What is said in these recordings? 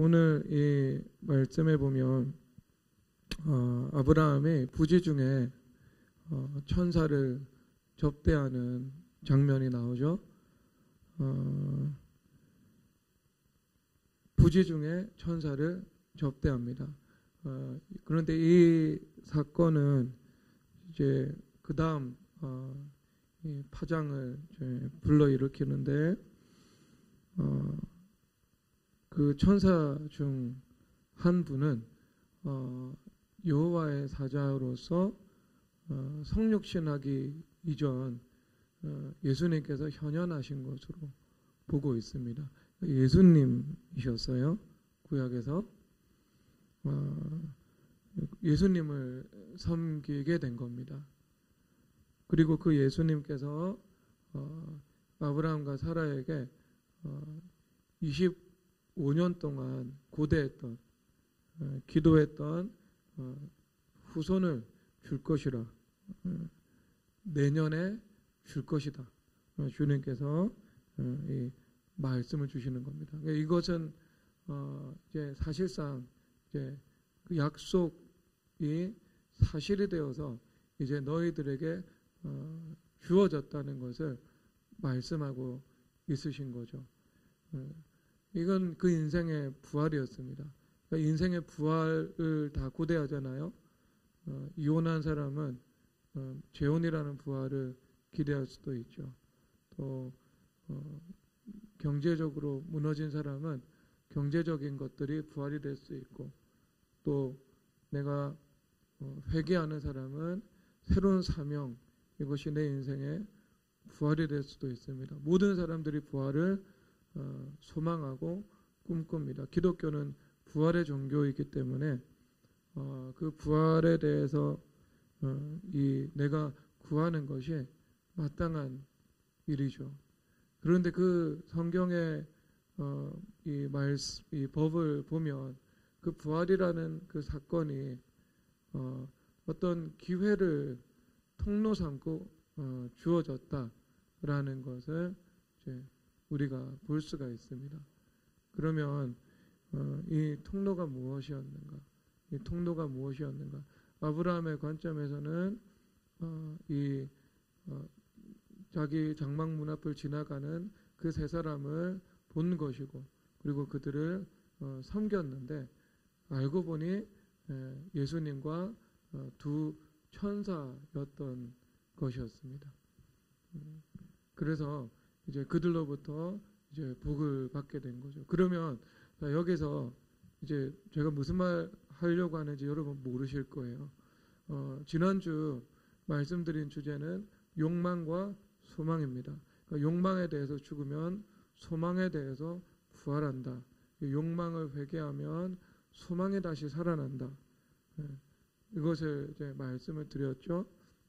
오늘 이 말씀에 보면 아브라함의 부지 중에 천사를 접대하는 장면이 나오죠. 부지 중에 천사를 접대합니다. 그런데 이 사건은 이제 그 다음 파장을 불러일으키는데 그 천사 중 한 분은 여호와의 사자로서 성육신하기 이전 예수님께서 현현하신 것으로 보고 있습니다. 예수님이셨어요. 구약에서 예수님을 섬기게 된 겁니다. 그리고 그 예수님께서 아브라함과 사라에게 25년 동안 고대했던 기도했던 후손을 줄 것이라, 내년에 줄 것이다. 주님께서 이 말씀을 주시는 겁니다. 이것은 이제 사실상 이제 그 약속이 사실이 되어서 이제 너희들에게 주어졌다는 것을 말씀하고 있으신 거죠. 이건 그 인생의 부활이었습니다. 그러니까 인생의 부활을 다 고대하잖아요. 이혼한 사람은 재혼이라는 부활을 기대할 수도 있죠. 또 경제적으로 무너진 사람은 경제적인 것들이 부활이 될 수 있고, 또 내가 회개하는 사람은 새로운 사명, 이것이 내 인생의 부활이 될 수도 있습니다. 모든 사람들이 부활을 소망하고 꿈꿉니다. 기독교는 부활의 종교이기 때문에 그 부활에 대해서 내가 구하는 것이 마땅한 일이죠. 그런데 그 성경의 이 법을 보면 그 부활이라는 그 사건이 어떤 기회를 통로 삼고 주어졌다라는 것을 이제 우리가 볼 수가 있습니다. 그러면 이 통로가 무엇이었는가? 이 통로가 무엇이었는가? 아브라함의 관점에서는 자기 장막문 앞을 지나가는 그 세 사람을 본 것이고, 그리고 그들을 섬겼는데 알고 보니 예수님과 두 천사였던 것이었습니다. 그래서 이제 그들로부터 이제 복을 받게 된 거죠. 그러면 여기서 이제 제가 무슨 말 하려고 하는지 여러분 모르실 거예요. 지난주 말씀드린 주제는 욕망과 소망입니다. 그러니까 욕망에 대해서 죽으면 소망에 대해서 부활한다. 욕망을 회개하면 소망에 다시 살아난다. 이것을 이제 말씀을 드렸죠.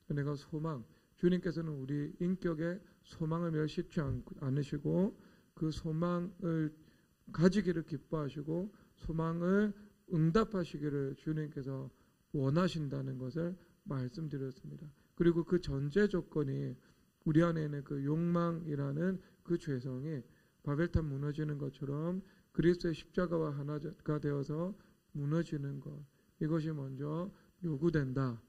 내가 소망, 주님께서는 우리 인격에 소망을 멸시치 않으시고 그 소망을 가지기를 기뻐하시고 소망을 응답하시기를 주님께서 원하신다는 것을 말씀드렸습니다. 그리고 그 전제 조건이 우리 안에 있는 그 욕망이라는 그 죄성이 바벨탑 무너지는 것처럼 그리스도의 십자가와 하나가 되어서 무너지는 것, 이것이 먼저 요구된다.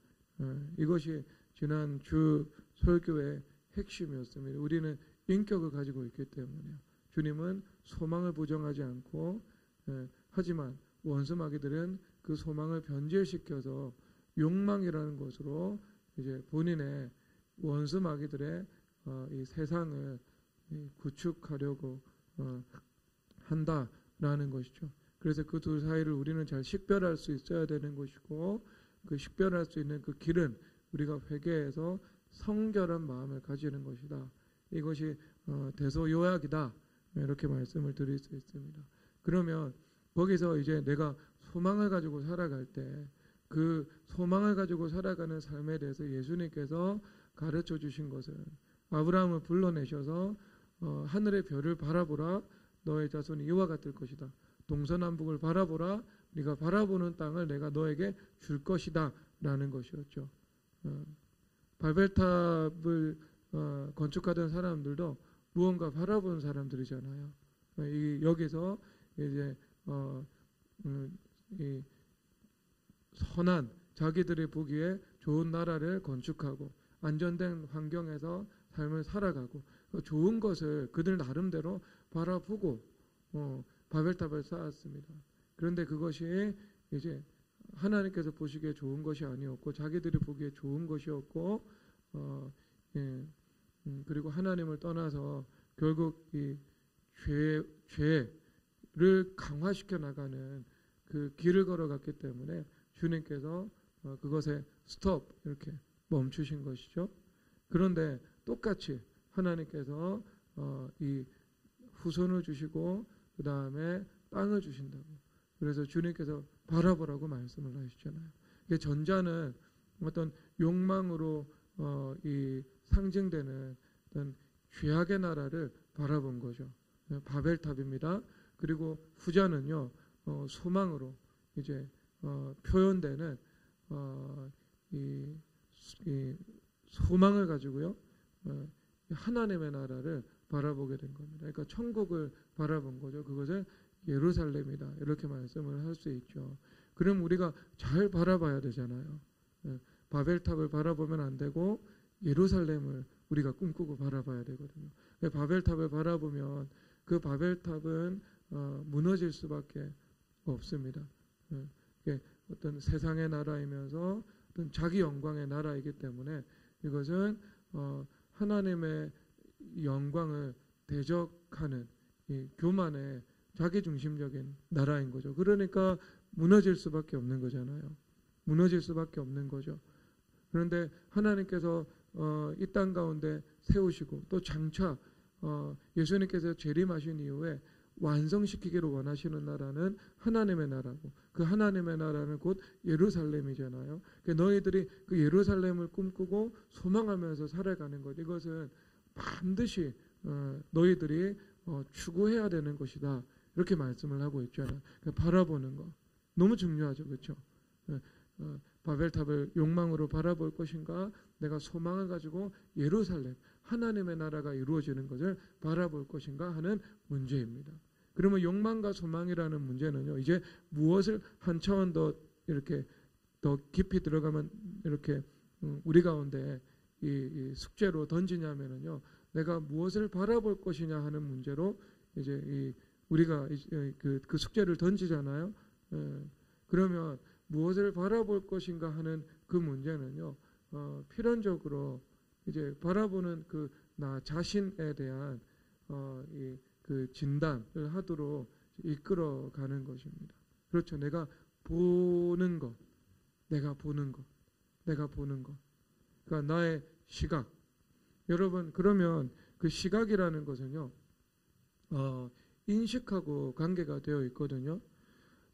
이것이 지난 주 설교의 핵심이었습니다. 우리는 인격을 가지고 있기 때문에요. 주님은 소망을 부정하지 않고, 하지만 원수 마귀들은 그 소망을 변질시켜서 욕망이라는 것으로 이제 본인의 원수 마귀들의 이 세상을 구축하려고 한다라는 것이죠. 그래서 그 둘 사이를 우리는 잘 식별할 수 있어야 되는 것이고, 그 식별할 수 있는 그 길은 우리가 회개해서 성결한 마음을 가지는 것이다. 이것이 대소요약이다. 이렇게 말씀을 드릴 수 있습니다. 그러면 거기서 이제 내가 소망을 가지고 살아갈 때 그 소망을 가지고 살아가는 삶에 대해서 예수님께서 가르쳐 주신 것은 아브라함을 불러내셔서 하늘의 별을 바라보라. 너의 자손이 이와 같을 것이다. 동서남북을 바라보라. 네가 바라보는 땅을 내가 너에게 줄 것이다. 라는 것이었죠. 바벨탑을 건축하던 사람들도 무언가 바라보는 사람들이잖아요. 여기서 이제 이 선한 자기들이 보기에 좋은 나라를 건축하고 안전된 환경에서 삶을 살아가고 좋은 것을 그들 나름대로 바라보고 바벨탑을 쌓았습니다. 그런데 그것이 이제 하나님께서 보시기에 좋은 것이 아니었고 자기들이 보기에 좋은 것이었고 그리고 하나님을 떠나서 결국 이 죄를 강화시켜 나가는 그 길을 걸어갔기 때문에 주님께서 그것에 스톱 이렇게 멈추신 것이죠. 그런데 똑같이 하나님께서 이 후손을 주시고 그 다음에 땅을 주신다고. 그래서 주님께서 바라보라고 말씀을 하시잖아요. 전자는 어떤 욕망으로 이 상징되는 어떤 죄악의 나라를 바라본 거죠. 바벨탑입니다. 그리고 후자는요 소망으로 이제 표현되는 이 소망을 가지고요 하나님의 나라를 바라보게 된 겁니다. 그러니까 천국을 바라본 거죠. 그것을 예루살렘이다 이렇게 말씀을 할 수 있죠. 그럼 우리가 잘 바라봐야 되잖아요. 바벨탑을 바라보면 안 되고 예루살렘을 우리가 꿈꾸고 바라봐야 되거든요. 바벨탑을 바라보면 그 바벨탑은 무너질 수밖에 없습니다. 어떤 세상의 나라이면서 어떤 자기 영광의 나라이기 때문에 이것은 하나님의 영광을 대적하는 이 교만의 자기중심적인 나라인 거죠. 그러니까 무너질 수밖에 없는 거잖아요. 무너질 수밖에 없는 거죠. 그런데 하나님께서 이 땅 가운데 세우시고 또 장차 예수님께서 재림하신 이후에 완성시키기를 원하시는 나라는 하나님의 나라고 그 하나님의 나라는 곧 예루살렘이잖아요. 너희들이 그 예루살렘을 꿈꾸고 소망하면서 살아가는 것 이것은 반드시 너희들이 추구해야 되는 것이다. 이렇게 말씀을 하고 있잖아요. 바라보는 거 너무 중요하죠. 그렇죠? 바벨탑을 욕망으로 바라볼 것인가 내가 소망을 가지고 예루살렘 하나님의 나라가 이루어지는 것을 바라볼 것인가 하는 문제입니다. 그러면 욕망과 소망이라는 문제는요 이제 무엇을 한 차원 더 이렇게 더 깊이 들어가면 이렇게 우리 가운데 이 숙제로 던지냐면은요 내가 무엇을 바라볼 것이냐 하는 문제로 이제 우리가 그 숙제를 던지잖아요. 그러면 무엇을 바라볼 것인가 하는 그 문제는요 필연적으로 이제 바라보는 그 나 자신에 대한 그 진단을 하도록 이끌어가는 것입니다. 그렇죠. 내가 보는 것, 내가 보는 것. 그러니까 나의 시각. 여러분 그러면 그 시각이라는 것은요 인식하고 관계가 되어 있거든요.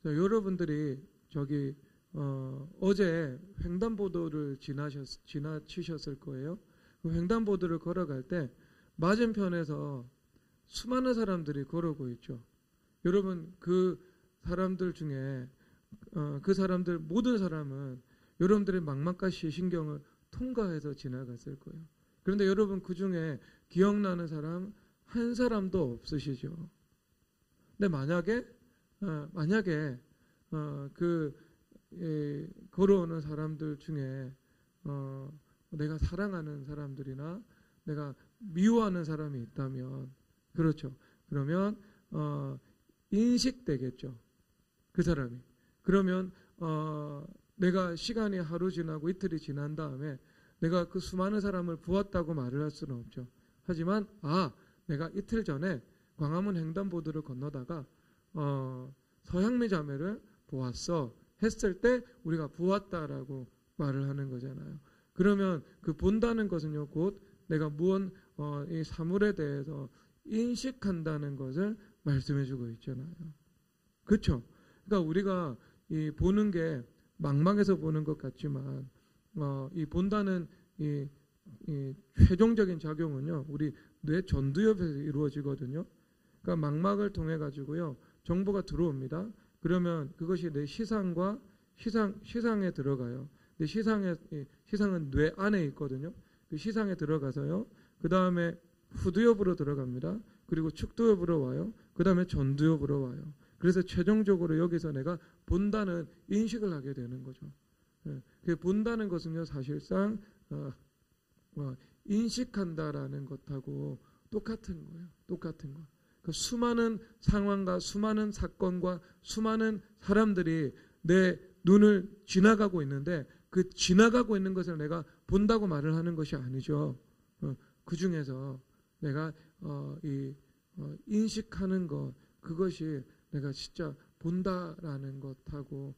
여러분들이 저기 어제 횡단보도를 지나치셨을 거예요. 그 횡단보도를 걸어갈 때 맞은편에서 수많은 사람들이 걸어오고 있죠. 여러분 그 사람들 중에 그 사람들 모든 사람은 여러분들의 망막과 시신경을 통과해서 지나갔을 거예요. 그런데 여러분 그 중에 기억나는 사람 한 사람도 없으시죠. 근데 만약에 걸어오는 사람들 중에 내가 사랑하는 사람들이나 내가 미워하는 사람이 있다면 그렇죠. 그러면 인식되겠죠. 그 사람이. 그러면 내가 시간이 하루 지나고 이틀이 지난 다음에 내가 그 수많은 사람을 보았다고 말을 할 수는 없죠. 하지만 내가 이틀 전에 광화문 횡단보도를 건너다가 서향미 자매를 보았어 했을 때 우리가 보았다라고 말을 하는 거잖아요. 그러면 그 본다는 것은요 곧 내가 이 사물에 대해서 인식한다는 것을 말씀해주고 있잖아요. 그렇죠? 그러니까 우리가 이 보는 게 망망에서 보는 것 같지만 이 본다는 이 최종적인 작용은요 우리 뇌 전두엽에서 이루어지거든요. 그러니까 망막을 통해 가지고요 정보가 들어옵니다. 그러면 그것이 내 시상에 들어가요. 내 시상은 뇌 안에 있거든요. 그 시상에 들어가서요. 그 다음에 후두엽으로 들어갑니다. 그리고 측두엽으로 와요. 그 다음에 전두엽으로 와요. 그래서 최종적으로 여기서 내가 본다는 인식을 하게 되는 거죠. 그 본다는 것은요, 사실상 인식한다라는 것하고 똑같은 거예요. 똑같은 거. 그 수많은 상황과 수많은 사건과 수많은 사람들이 내 눈을 지나가고 있는데 그 지나가고 있는 것을 내가 본다고 말을 하는 것이 아니죠. 그 중에서 내가 인식하는 것, 그것이 내가 진짜 본다라는 것하고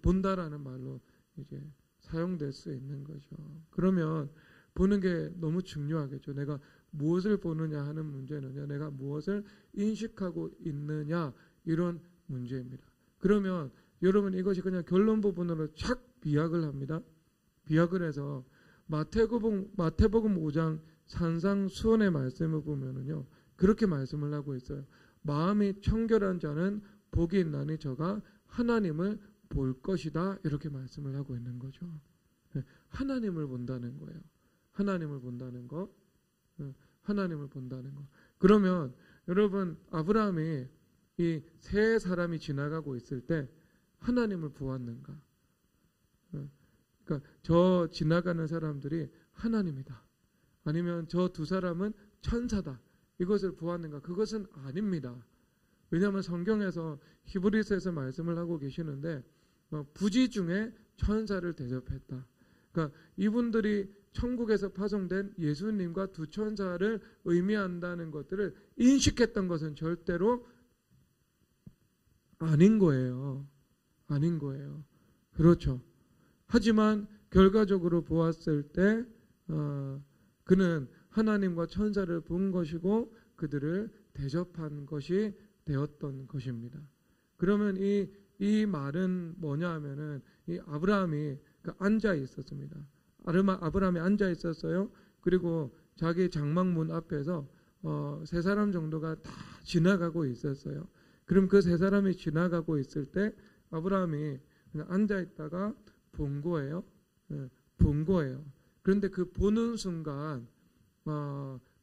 본다라는 말로 이제 사용될 수 있는 거죠. 그러면 보는 게 너무 중요하겠죠. 내가 무엇을 보느냐 하는 문제는요, 내가 무엇을 인식하고 있느냐 이런 문제입니다. 그러면 여러분 이것이 그냥 결론 부분으로 착 비약을 합니다. 비약을 해서 마태복음 5장 산상수훈의 말씀을 보면은요, 그렇게 말씀을 하고 있어요. 마음이 청결한 자는 복이 있나니 저가 하나님을 볼 것이다, 이렇게 말씀을 하고 있는 거죠. 하나님을 본다는 거예요. 하나님을 본다는 거. 하나님을 본다는 거. 그러면 여러분, 아브라함이 이 세 사람이 지나가고 있을 때 하나님을 보았는가? 그러니까 저 지나가는 사람들이 하나님이다, 아니면 저 두 사람은 천사다, 이것을 보았는가? 그것은 아닙니다. 왜냐하면 성경에서 히브리서에서 말씀을 하고 계시는데 부지 중에 천사를 대접했다. 그러니까 이분들이 천국에서 파송된 예수님과 두 천사를 의미한다는 것들을 인식했던 것은 절대로 아닌 거예요. 아닌 거예요. 그렇죠. 하지만 결과적으로 보았을 때 그는 하나님과 천사를 본 것이고 그들을 대접한 것이 되었던 것입니다. 그러면 이 말은 뭐냐 하면은 이 아브라함이 앉아 있었습니다. 아브라함이 앉아 있었어요. 그리고 자기 장막문 앞에서 세 사람 정도가 다 지나가고 있었어요. 그럼 그 세 사람이 지나가고 있을 때 아브라함이 그냥 앉아 있다가 본 거예요. 본 거예요. 그런데 그 보는 순간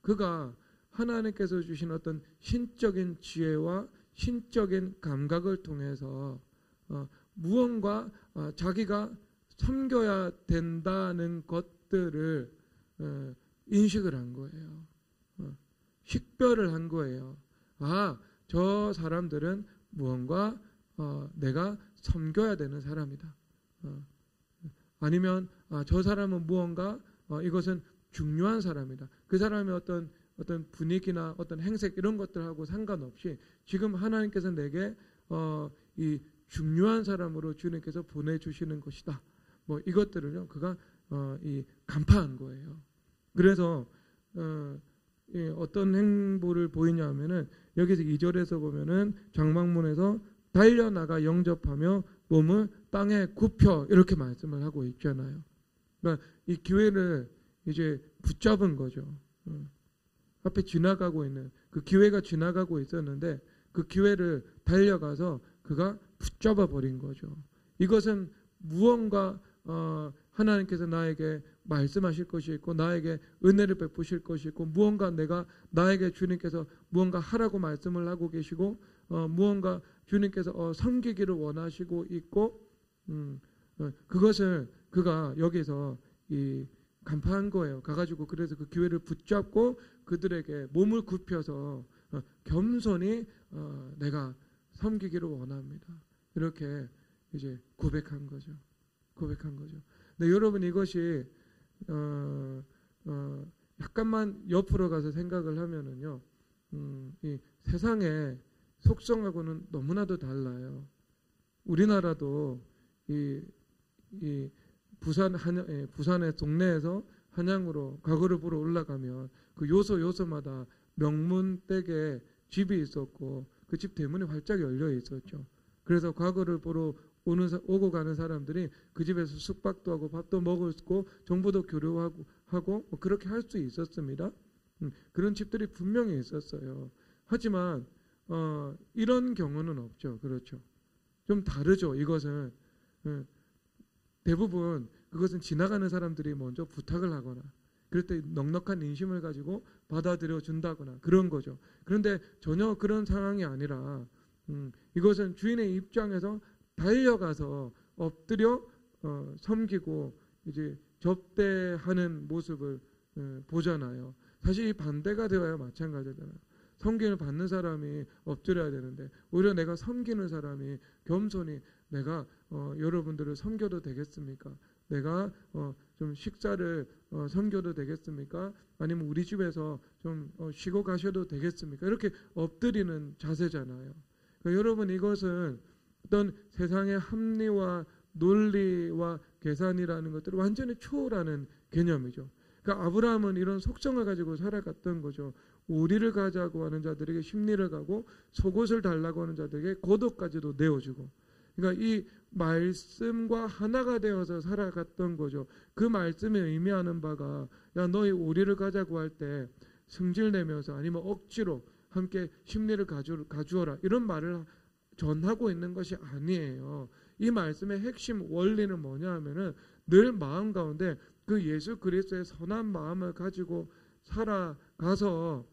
그가 하나님께서 주신 어떤 신적인 지혜와 신적인 감각을 통해서 무언가 자기가 섬겨야 된다는 것들을 인식을 한 거예요. 식별을 한 거예요. 아, 저 사람들은 무언가 내가 섬겨야 되는 사람이다. 아니면 저 사람은 무언가 이것은 중요한 사람이다. 그 사람의 어떤 분위기나 어떤 행색 이런 것들하고 상관없이 지금 하나님께서 내게 이 중요한 사람으로 주님께서 보내주시는 것이다. 뭐 이것들을요, 그가 이 간파한 거예요. 그래서 어떤 행보를 보이냐면은 여기서 2절에서 보면은 장막문에서 달려나가 영접하며 몸을 땅에 굽혀, 이렇게 말씀을 하고 있잖아요. 그러니까 이 기회를 이제 붙잡은 거죠. 앞에 지나가고 있는 그 기회가 지나가고 있었는데 그 기회를 달려가서 그가 붙잡아 버린 거죠. 이것은 무언가 하나님께서 나에게 말씀하실 것이 있고 나에게 은혜를 베푸실 것이 있고 무언가 나에게 주님께서 무언가 하라고 말씀을 하고 계시고 무언가 주님께서 섬기기를 원하시고 있고 그것을 그가 여기서 간파한 거예요. 가가지고 그래서 그 기회를 붙잡고 그들에게 몸을 굽혀서 겸손히 내가 섬기기를 원합니다. 이렇게 이제 고백한 거죠. 근데 여러분 이것이 약간만 옆으로 가서 생각을 하면은요, 이 세상의 속성하고는 너무나도 달라요. 우리나라도 이 부산의 동네에서 한양으로 과거를 보러 올라가면 그 요소마다 명문댁에 집이 있었고 그 집 대문이 활짝 열려 있었죠. 그래서 과거를 보러 오고 가는 사람들이 그 집에서 숙박도 하고 밥도 먹었고 정보도 교류하고 뭐 그렇게 할 수 있었습니다. 그런 집들이 분명히 있었어요. 하지만 이런 경우는 없죠. 그렇죠. 좀 다르죠. 이것은 대부분 그것은 지나가는 사람들이 먼저 부탁을 하거나 그럴 때 넉넉한 인심을 가지고 받아들여 준다거나 그런 거죠. 그런데 전혀 그런 상황이 아니라 이것은 주인의 입장에서 달려가서 엎드려 섬기고 이제 접대하는 모습을 보잖아요. 사실 이 반대가 되어야 마찬가지잖아요. 섬김을 받는 사람이 엎드려야 되는데 오히려 내가 섬기는 사람이 겸손히 내가 여러분들을 섬겨도 되겠습니까? 내가 좀 식사를 섬겨도 되겠습니까? 아니면 우리 집에서 좀 쉬고 가셔도 되겠습니까? 이렇게 엎드리는 자세잖아요. 그러니까 여러분 이것은 어떤 세상의 합리와 논리와 계산이라는 것들을 완전히 초월하는 개념이죠. 그러니까 아브라함은 이런 속성을 가지고 살아갔던 거죠. 오리를 가자고 하는 자들에게 십리를 가고 속옷을 달라고 하는 자들에게 겉옷까지도 내어주고, 그러니까 이 말씀과 하나가 되어서 살아갔던 거죠. 그 말씀에 의미하는 바가 야 너희 오리를 가자고 할 때 승질내면서 아니면 억지로 함께 십리를 가주어라 이런 말을 전하고 있는 것이 아니에요. 이 말씀의 핵심 원리는 뭐냐 하면은 늘 마음 가운데 그 예수 그리스도의 선한 마음을 가지고 살아가서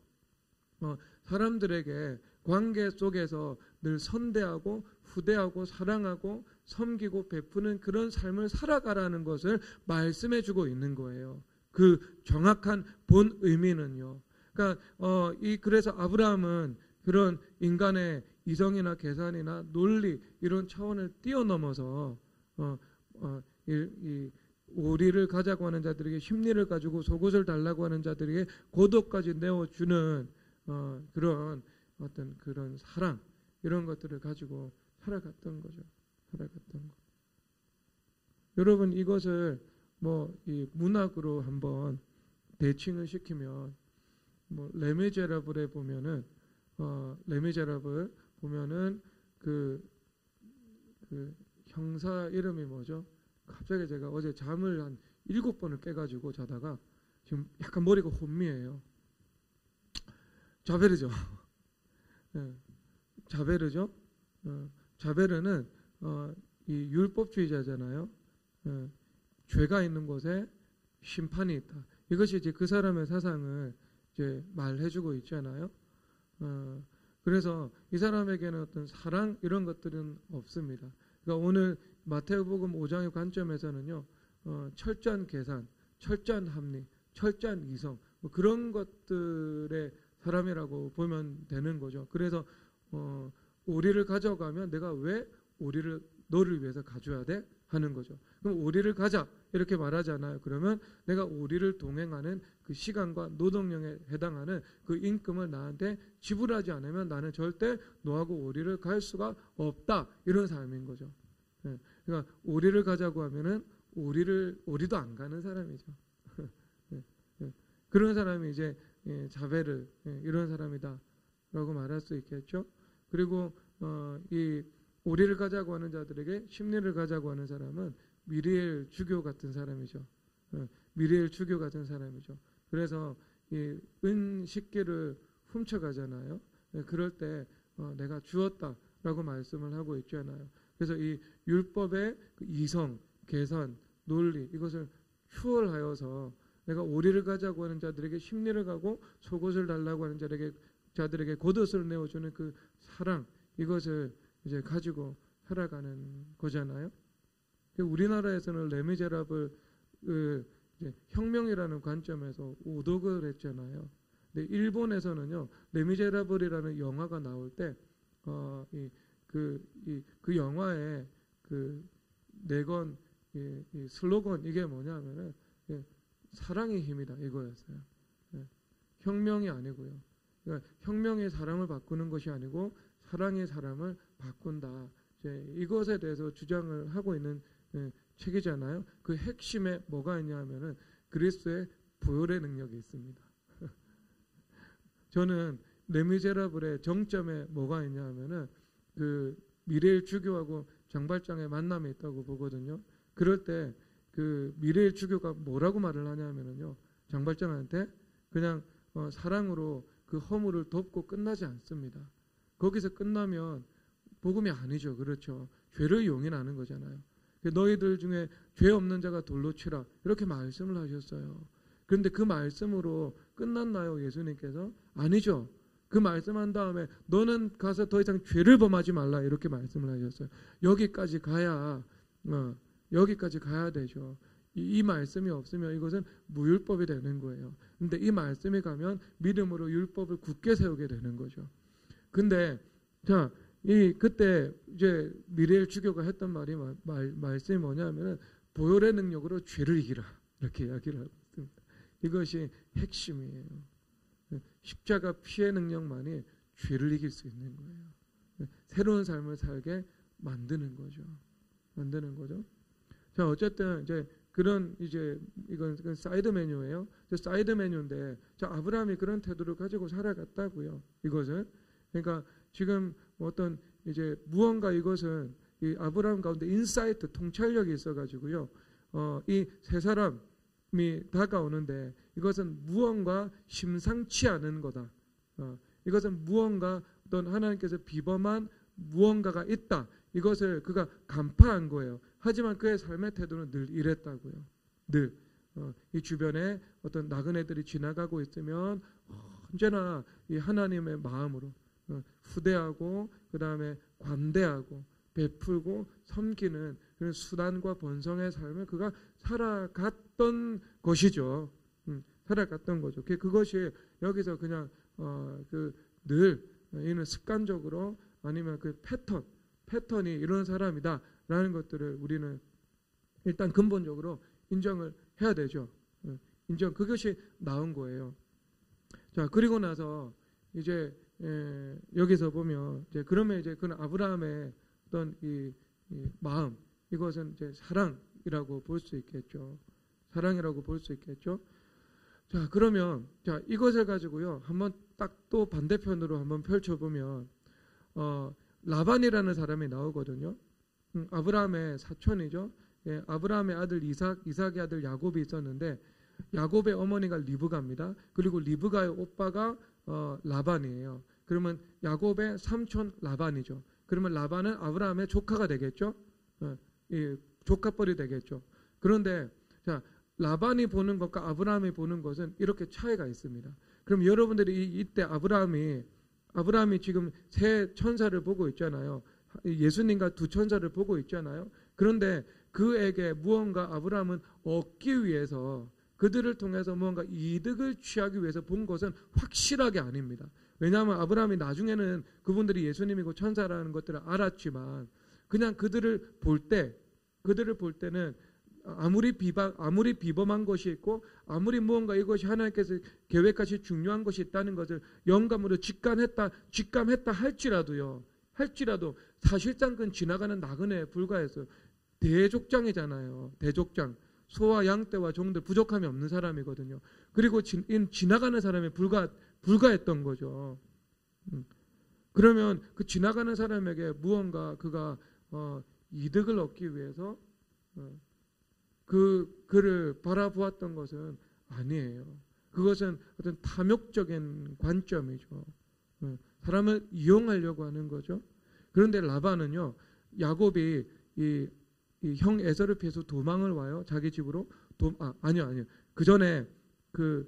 사람들에게 관계 속에서 늘 선대하고 후대하고 사랑하고 섬기고 베푸는 그런 삶을 살아가라는 것을 말씀해 주고 있는 거예요. 그 정확한 본 의미는요. 그러니까 그래서 아브라함은 그런 인간의 이성이나 계산이나 논리 이런 차원을 뛰어넘어서 이 오리를 가자고 하는 자들에게 십리를 가지고 속옷을 달라고 하는 자들에게 겉옷까지 내어주는 그런 어떤 그런 사랑 이런 것들을 가지고 살아갔던 거죠. 살아갔던 거. 여러분 이것을 이 문학으로 한번 대칭을 시키면 레미제라블에 보면은 레미제라블 보면은 그 형사 이름이 뭐죠? 갑자기 제가 어제 잠을 한 7번을 깨가지고 자다가 지금 약간 머리가 혼미해요. 자베르죠. 네. 자베르죠. 자베르는 이 율법주의자잖아요. 죄가 있는 곳에 심판이 있다. 이것이 이제 그 사람의 사상을 이제 말해주고 있잖아요. 그래서 이 사람에게는 어떤 사랑 이런 것들은 없습니다. 그러니까 오늘 마태복음 5장의 관점에서는요, 철저한 계산, 철저한 합리, 철저한 이성 그런 것들의 사람이라고 보면 되는 거죠. 그래서 오리를 가져가면 내가 왜 오리를 너를 위해서 가져야 돼? 하는 거죠. 그럼 오리를 가자 이렇게 말하잖아요. 그러면 내가 오리를 동행하는 그 시간과 노동력에 해당하는 그 임금을 나한테 지불하지 않으면 나는 절대 너하고 오리를 갈 수가 없다 이런 삶인 거죠. 그러니까 오리를 가자고 하면은 오리도 안 가는 사람이죠. 그런 사람이 이제 자베르 이런 사람이다라고 말할 수 있겠죠. 그리고 이 오리를 가자고 하는 자들에게 십리를 가자고 하는 사람은 미리엘 주교 같은 사람이죠. 미리엘 주교 같은 사람이죠. 그래서 이 은식기를 훔쳐가잖아요. 그럴 때 내가 주었다라고 말씀을 하고 있잖아요. 그래서 이 율법의 그 이성, 계산, 논리 이것을 추월하여서 내가 오리를 가자고 하는 자들에게 십리를 가고 속옷을 달라고 하는 자들에게 겉옷을 내어주는 그 사랑 이것을 이제 가지고 살아가는 거잖아요. 우리나라에서는 레미제라블을 혁명이라는 관점에서 오독을 했잖아요. 근데 일본에서는요 레미제라블이라는 영화가 나올 때 그 영화의 그 내건 이 슬로건 이게 뭐냐면은 사랑의 힘이다 이거였어요. 혁명이 아니고요. 그러니까 혁명이 사람을 바꾸는 것이 아니고 사랑이 사람을 바꾼다. 이것에 대해서 주장을 하고 있는 책이잖아요. 그 핵심에 뭐가 있냐면은 그리스도의 부활의 능력이 있습니다. 저는 레미제라블의 정점에 뭐가 있냐면은 그 미래일 주교하고 장발장의 만남이 있다고 보거든요. 그럴 때 그 미래일 주교가 뭐라고 말을 하냐면은요, 장발장한테 그냥 사랑으로 그 허물을 덮고 끝나지 않습니다. 거기서 끝나면 복음이 아니죠. 그렇죠. 죄를 용인하는 거잖아요. 너희들 중에 죄 없는 자가 돌로 치라 이렇게 말씀을 하셨어요. 그런데 그 말씀으로 끝났나요? 예수님께서? 아니죠. 그 말씀한 다음에 너는 가서 더 이상 죄를 범하지 말라 이렇게 말씀을 하셨어요. 여기까지 가야 여기까지 가야 되죠. 이 말씀이 없으면 이것은 무율법이 되는 거예요. 근데 이 말씀이 가면 믿음으로 율법을 굳게 세우게 되는 거죠. 근데 자, 그때 이제 미리엘 주교가 했던 말씀이 뭐냐면은 보혈의 능력으로 죄를 이기라 이렇게 이야기를 하고 있습니다. 이것이 핵심이에요. 십자가 피의 능력만이 죄를 이길 수 있는 거예요. 새로운 삶을 살게 만드는 거죠. 자, 어쨌든 이제 그런 이제 이건 사이드 메뉴예요. 사이드 메뉴인데, 자, 아브라함이 그런 태도를 가지고 살아갔다고요. 이것은 그러니까 지금 어떤 이제 무언가 이것은 이 아브라함 가운데 인사이트 통찰력이 있어가지고요. 이 세 사람이 다가오는데 이것은 무언가 심상치 않은 거다. 이것은 무언가 어떤 하나님께서 비범한 무언가가 있다. 이것을 그가 간파한 거예요. 하지만 그의 삶의 태도는 늘 이랬다고요. 늘 이 주변에 어떤 나그네들이 지나가고 있으면 언제나 이 하나님의 마음으로 후대하고 그 다음에 관대하고 베풀고 섬기는 그런 수단과 본성의 삶을 그가 살아갔던 것이죠. 살아갔던 거죠. 그것이 여기서 그냥 늘 이는 습관적으로 아니면 그 패턴이 이런 사람이다라는 것들을 우리는 일단 근본적으로 인정을 해야 되죠. 그것이 나은 거예요. 자, 그리고 나서 이제 여기서 보면 이제 그러면 이제 그 아브라함의 어떤 이 마음, 이것은 이제 사랑이라고 볼 수 있겠죠. 자, 그러면 자, 이것을 가지고요. 한번 딱 또 반대편으로 한번 펼쳐보면 라반이라는 사람이 나오거든요. 아브라함의 사촌이죠. 예, 아브라함의 아들 이삭의 아들 야곱이 있었는데 야곱의 어머니가 리브가입니다. 그리고 리브가의 오빠가 라반이에요. 그러면 야곱의 삼촌 라반이죠. 그러면 라반은 아브라함의 조카가 되겠죠. 조카뻘이 되겠죠. 그런데 자, 라반이 보는 것과 아브라함이 보는 것은 이렇게 차이가 있습니다. 그럼 여러분들이 이때 아브라함이 지금 세 천사를 보고 있잖아요. 예수님과 두 천사를 보고 있잖아요. 그런데 그에게 무언가 아브라함은 얻기 위해서 그들을 통해서 무언가 이득을 취하기 위해서 본 것은 확실하게 아닙니다. 왜냐하면 아브라함이 나중에는 그분들이 예수님이고 천사라는 것들을 알았지만 그냥 그들을 볼 때는 아무리 비범한 것이 있고 아무리 무언가 이것이 하나님께서 계획하신 중요한 것이 있다는 것을 영감으로 직감했다 할지라도 사실상 그건 지나가는 나그네에 불과해서 대족장이잖아요. 대족장. 소와 양떼와 종들 부족함이 없는 사람이거든요. 그리고 지나가는 사람에 불과했던 거죠. 그러면 그 지나가는 사람에게 무언가 그가 이득을 얻기 위해서 그를 바라보았던 것은 아니에요. 그것은 어떤 탐욕적인 관점이죠. 사람을 이용하려고 하는 거죠. 그런데 라반은요, 야곱이 이 형 에서를 피해서 도망을 와요. 자기 집으로. 아니요. 그 전에 그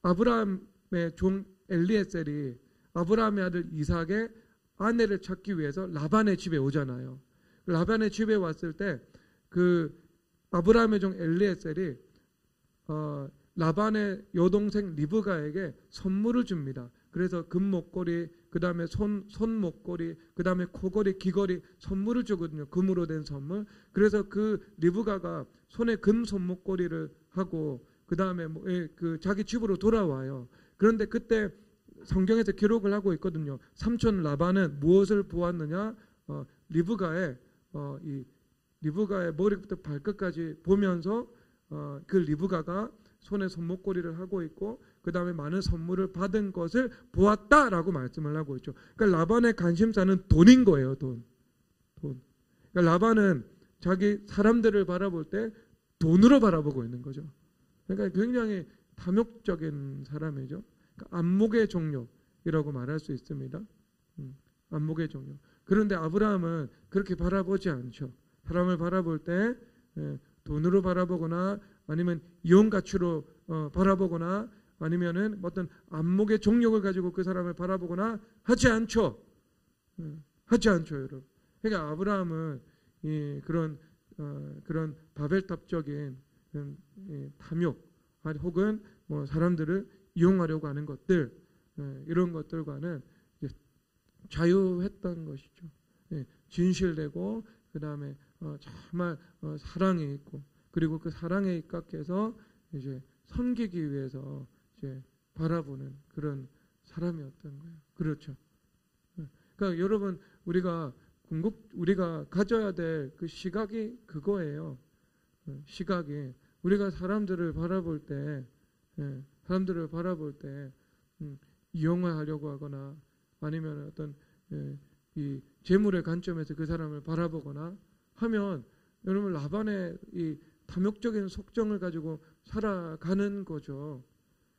아브라함의 종 엘리에셀이 아브라함의 아들 이삭의 아내를 찾기 위해서 라반의 집에 오잖아요. 라반의 집에 왔을 때 그 아브라함의 종 엘리에셀이 라반의 여동생 리브가에게 선물을 줍니다. 그래서 금목걸이, 그 다음에 손목걸이, 그 다음에 코걸이, 귀걸이 선물을 주거든요. 금으로 된 선물. 그래서 그 리브가가 손에 금 손목걸이를 하고 그 다음에 그 자기 집으로 돌아와요. 그런데 그때 성경에서 기록을 하고 있거든요. 삼촌 라반은 무엇을 보았느냐? 리브가의 머리부터 발끝까지 보면서 그 리브가가 손에 손목걸이를 하고 있고 그 다음에 많은 선물을 받은 것을 보았다라고 말씀을 하고 있죠. 그러니까 라반의 관심사는 돈인 거예요. 돈. 그러니까 라반은 자기 사람들을 바라볼 때 돈으로 바라보고 있는 거죠. 그러니까 굉장히 탐욕적인 사람이죠. 그러니까 안목의 종족이라고 말할 수 있습니다. 안목의 종족. 그런데 아브라함은 그렇게 바라보지 않죠. 사람을 바라볼 때 돈으로 바라보거나 아니면 이용 가치로 바라보거나 아니면은 어떤 안목의 종력을 가지고 그 사람을 바라보거나 하지 않죠. 하지 않죠, 여러분. 그러니까 아브라함은 그런 바벨탑적인 탐욕 혹은 뭐 사람들을 이용하려고 하는 것들 이런 것들과는 자유했던 것이죠. 진실되고 그 다음에 정말 사랑에 있고 그리고 그 사랑에 입각해서 이제 섬기기 위해서 이제 바라보는 그런 사람이었던 거예요. 그렇죠. 그러니까 여러분 우리가 가져야 될 그 시각이 그거예요. 시각이 우리가 사람들을 바라볼 때 이용하려고 하거나 아니면 어떤 이 재물의 관점에서 그 사람을 바라보거나 하면 여러분 라반의 이 탐욕적인 속정을 가지고 살아가는 거죠.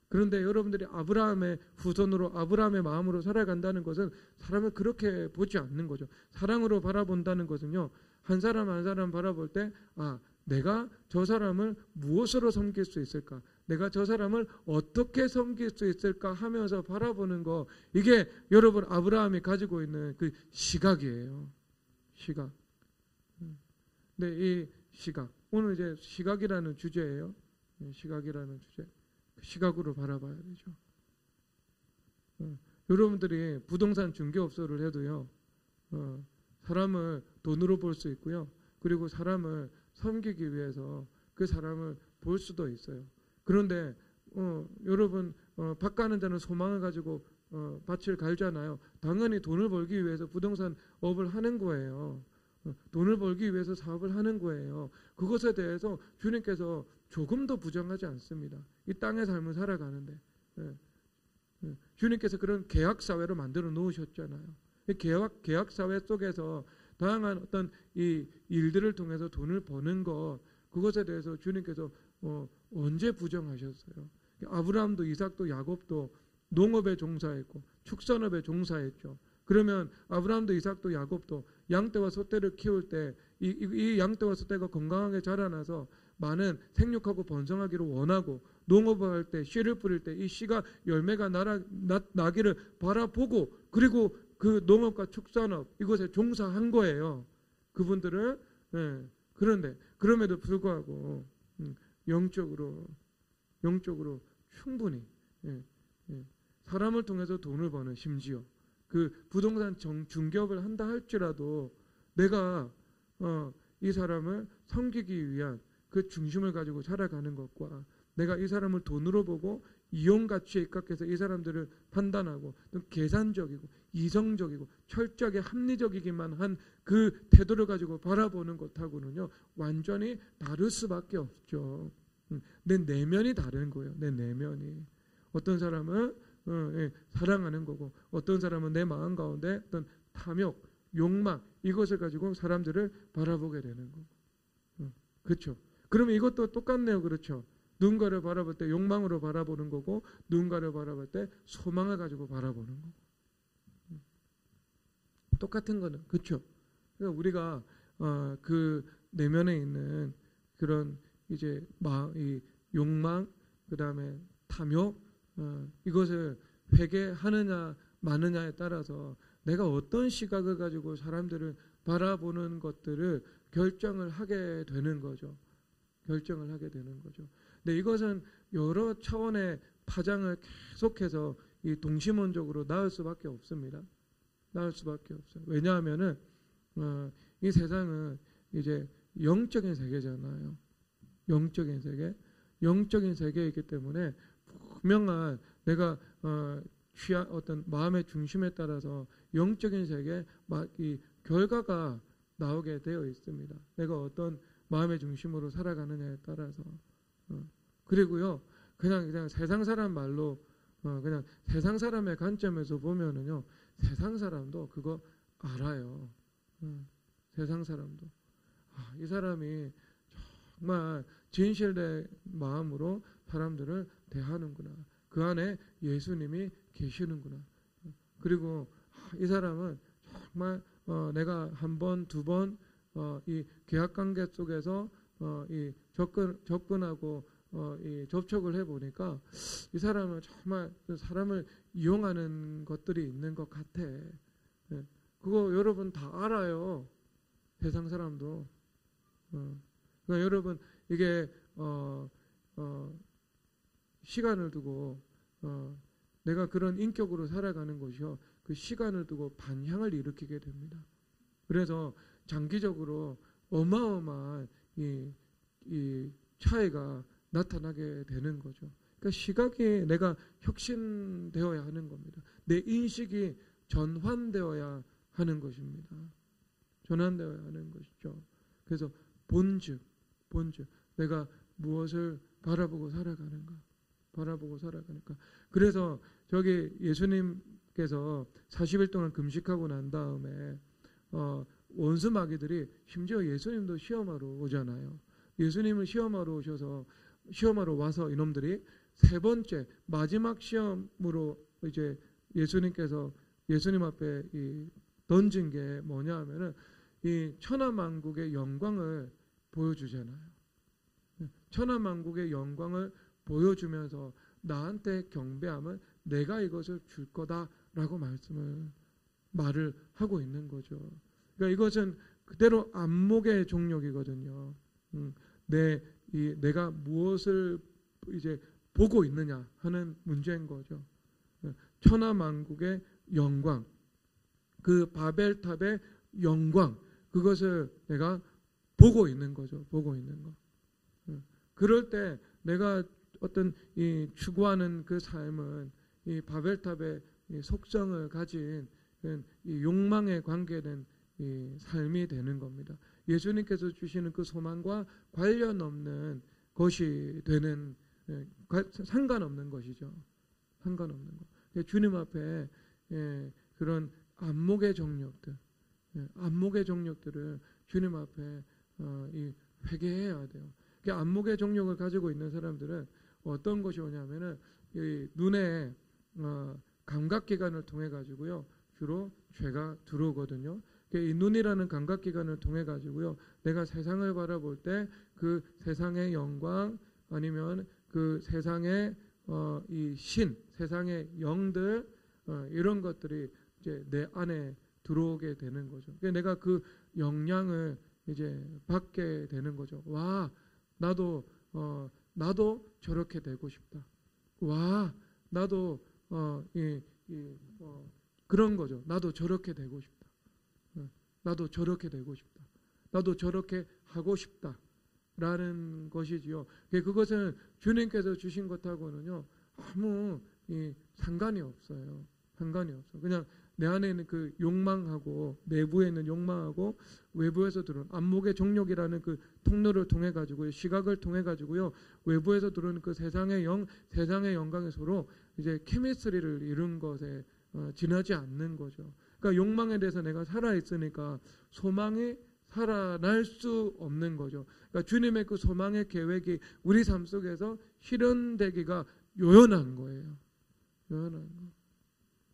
그런데 여러분들이 아브라함의 후손으로 아브라함의 마음으로 살아간다는 것은 사람을 그렇게 보지 않는 거죠. 사랑으로 바라본다는 것은요. 한 사람 한 사람 바라볼 때 내가 저 사람을 무엇으로 섬길 수 있을까? 내가 저 사람을 어떻게 섬길 수 있을까 하면서 바라보는 거 이게 여러분 아브라함이 가지고 있는 그 시각이에요. 시각. 근데 이 시각 오늘 이제 시각이라는 주제예요. 시각이라는 주제. 시각으로 바라봐야 되죠. 여러분들이 부동산 중개업소를 해도요. 사람을 돈으로 볼 수 있고요. 그리고 사람을 섬기기 위해서 그 사람을 볼 수도 있어요. 그런데 여러분 밭 가는 데는 소망을 가지고 밭을 갈잖아요. 당연히 돈을 벌기 위해서 부동산 업을 하는 거예요. 돈을 벌기 위해서 사업을 하는 거예요. 그것에 대해서 주님께서 조금도 부정하지 않습니다. 이 땅의 삶을 살아가는데 주님께서 그런 계약사회를 만들어 놓으셨잖아요. 이 계약사회 속에서 다양한 어떤 이 일들을 통해서 돈을 버는 것 그것에 대해서 주님께서 언제 부정하셨어요? 아브라함도 이삭도 야곱도 농업에 종사했고 축산업에 종사했죠. 그러면 아브라함도 이삭도 야곱도 양떼와 소떼를 키울 때 이 양떼와 소떼가 건강하게 자라나서 많은 생육하고 번성하기를 원하고 농업을 할 때 씨를 뿌릴 때 이 씨가 열매가 나기를 바라보고 그리고 그 농업과 축산업 이것에 종사한 거예요. 그분들은 그런데 그럼에도 불구하고 영적으로 충분히 사람을 통해서 돈을 버는 심지어 그 부동산 중개업을 한다 할지라도 내가 이 사람을 섬기기 위한 그 중심을 가지고 살아가는 것과 내가 이 사람을 돈으로 보고 이용 가치에 입각해서 이 사람들을 판단하고 또 계산적이고 이성적이고 철저하게 합리적이기만 한 그 태도를 가지고 바라보는 것하고는요 완전히 다를 수밖에 없죠. 내 내면이 다른 거예요. 내 내면이 어떤 사람은 사랑하는 거고 어떤 사람은 내 마음 가운데 어떤 탐욕, 욕망 이것을 가지고 사람들을 바라보게 되는 거고 그렇죠. 그러면 이것도 똑같네요. 그렇죠. 누군가를 바라볼 때 욕망으로 바라보는 거고 누군가를 바라볼 때 소망을 가지고 바라보는 거고 똑같은 거는 그렇죠. 그러니까 우리가 그 내면에 있는 그런 이제 이 욕망 그 다음에 탐욕 이것을 회개하느냐 마느냐에 따라서 내가 어떤 시각을 가지고 사람들을 바라보는 것들을 결정을 하게 되는 거죠. 결정을 하게 되는 거죠. 근데 이것은 여러 차원의 파장을 계속해서 이 동시몬적으로 낳을 수밖에 없습니다. 낳을 수밖에 없어요. 왜냐하면은 이 세상은 이제 영적인 세계잖아요. 영적인 세계, 영적인 세계이기 때문에 분명한 내가 취한 어떤 마음의 중심에 따라서 영적인 세계 이 결과가 나오게 되어 있습니다. 내가 어떤 마음의 중심으로 살아가느냐에 따라서 그리고요 그냥 세상 사람 말로 그냥 세상 사람의 관점에서 보면은요 세상 사람도 그거 알아요. 세상 사람도 이 사람이 정말 진실된 마음으로 사람들을 대하는구나. 그 안에 예수님이 계시는구나. 그리고 이 사람은 정말 내가 한 번, 두 번 이 계약 관계 속에서 이 접근하고 이 접촉을 해보니까 이 사람은 정말 사람을 이용하는 것들이 있는 것 같아. 예. 그거 여러분 다 알아요. 세상 사람도. 그러니까 여러분 이게 시간을 두고 내가 그런 인격으로 살아가는 것이요. 그 시간을 두고 반향을 일으키게 됩니다. 그래서 장기적으로 어마어마한 이 차이가 나타나게 되는 거죠. 그러니까 시각이 내가 혁신되어야 하는 겁니다. 내 인식이 전환되어야 하는 것입니다. 전환되어야 하는 것이죠. 그래서 본즉 내가 무엇을 바라보고 살아가는가. 그래서 저기 예수님께서 40일 동안 금식하고 난 다음에 원수 마귀들이 심지어 예수님도 시험하러 오잖아요. 예수님을 시험하러 와서 이놈들이 세 번째 마지막 시험으로 이제 예수님께서 예수님 앞에 던진 게 뭐냐 하면은 이 천하만국의 영광을 보여주잖아요. 천하만국의 영광을 보여주면서 나한테 경배하면 내가 이것을 줄 거다라고 말을 하고 있는 거죠. 그러니까 이것은 그대로 안목의 종력이거든요. 내가 무엇을 이제 보고 있느냐 하는 문제인 거죠. 천하만국의 영광, 그 바벨탑의 영광, 그것을 내가 보고 있는 거죠. 보고 있는 거. 그럴 때 내가 어떤 이 추구하는 그 삶은 이 바벨탑의 이 속성을 가진 이 욕망에 관계된 이 삶이 되는 겁니다. 예수님께서 주시는 그 소망과 관련 없는 것이 되는 상관없는 것이죠. 상관없는 것. 주님 앞에 그런 안목의 정력들, 안목의 정력들을 주님 앞에 회개해야 돼요. 안목의 정력을 가지고 있는 사람들은 어떤 것이 오냐면은 이 눈에 감각기관을 통해 가지고요 주로 죄가 들어오거든요. 이 눈이라는 감각기관을 통해 가지고요 내가 세상을 바라볼 때 그 세상의 영광 아니면 그 세상의 이 세상의 영들 이런 것들이 이제 내 안에 들어오게 되는 거죠. 내가 그 영향을 이제 받게 되는 거죠. 와, 나도 저렇게 되고 싶다. 와, 나도 그런 거죠. 나도 저렇게 되고 싶다. 나도 저렇게 되고 싶다. 나도 저렇게 하고 싶다라는 것이지요. 그것은 주님께서 주신 것하고는요 아무 상관이 없어요. 상관이 없어. 그냥 내 안에 있는 그 욕망하고 내부에 있는 욕망하고 외부에서 들어오는 안목의 정욕이라는 그 통로를 통해 가지고요, 시각을 통해 가지고요, 외부에서 들어오는 그 세상의 영광에 서로 이제 케미스트리를 이룬 것에 지나지 않는 거죠. 그러니까 욕망에 대해서 내가 살아 있으니까 소망이 살아날 수 없는 거죠. 그러니까 주님의 그 소망의 계획이 우리 삶 속에서 실현되기가 요연한 거예요. 요연한 거.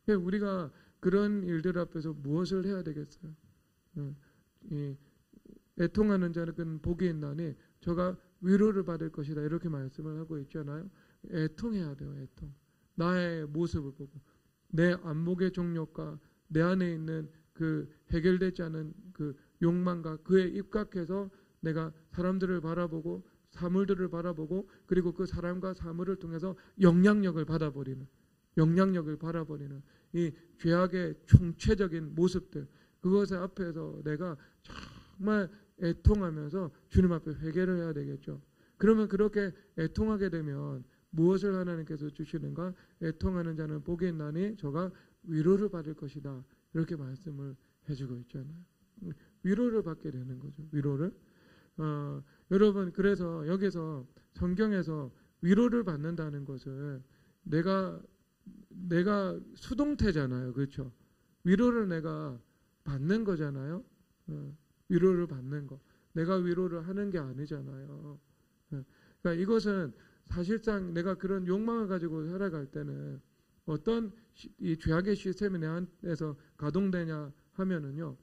그러니까 우리가 그런 일들 앞에서 무엇을 해야 되겠어요? 애통하는 자는 복이 있나니 저가 위로를 받을 것이다 이렇게 말씀을 하고 있잖아요. 애통해야 돼요. 애통. 나의 모습을 보고 내 안목의 정욕과 내 안에 있는 그 해결되지 않은 그 욕망과 그에 입각해서 내가 사람들을 바라보고 사물들을 바라보고 그리고 그 사람과 사물을 통해서 영향력을 바라버리는 이 죄악의 총체적인 모습들, 그것의 앞에서 내가 정말 애통하면서 주님 앞에 회개를 해야 되겠죠. 그러면 그렇게 애통하게 되면 무엇을 하나님께서 주시는가? 애통하는 자는 복이 있나니 저가 위로를 받을 것이다. 이렇게 말씀을 해주고 있잖아요. 위로를 받게 되는 거죠. 위로를. 여러분, 그래서 여기서 성경에서 위로를 받는다는 것을 내가 수동태잖아요. 그렇죠? 위로를 내가 받는 거잖아요. 위로를 받는 거. 내가 위로를 하는 게 아니잖아요. 그러니까 이것은 사실상 내가 그런 욕망을 가지고 살아갈 때는 어떤 이 죄악의 시스템이 내 안에서 가동되냐 하면은요.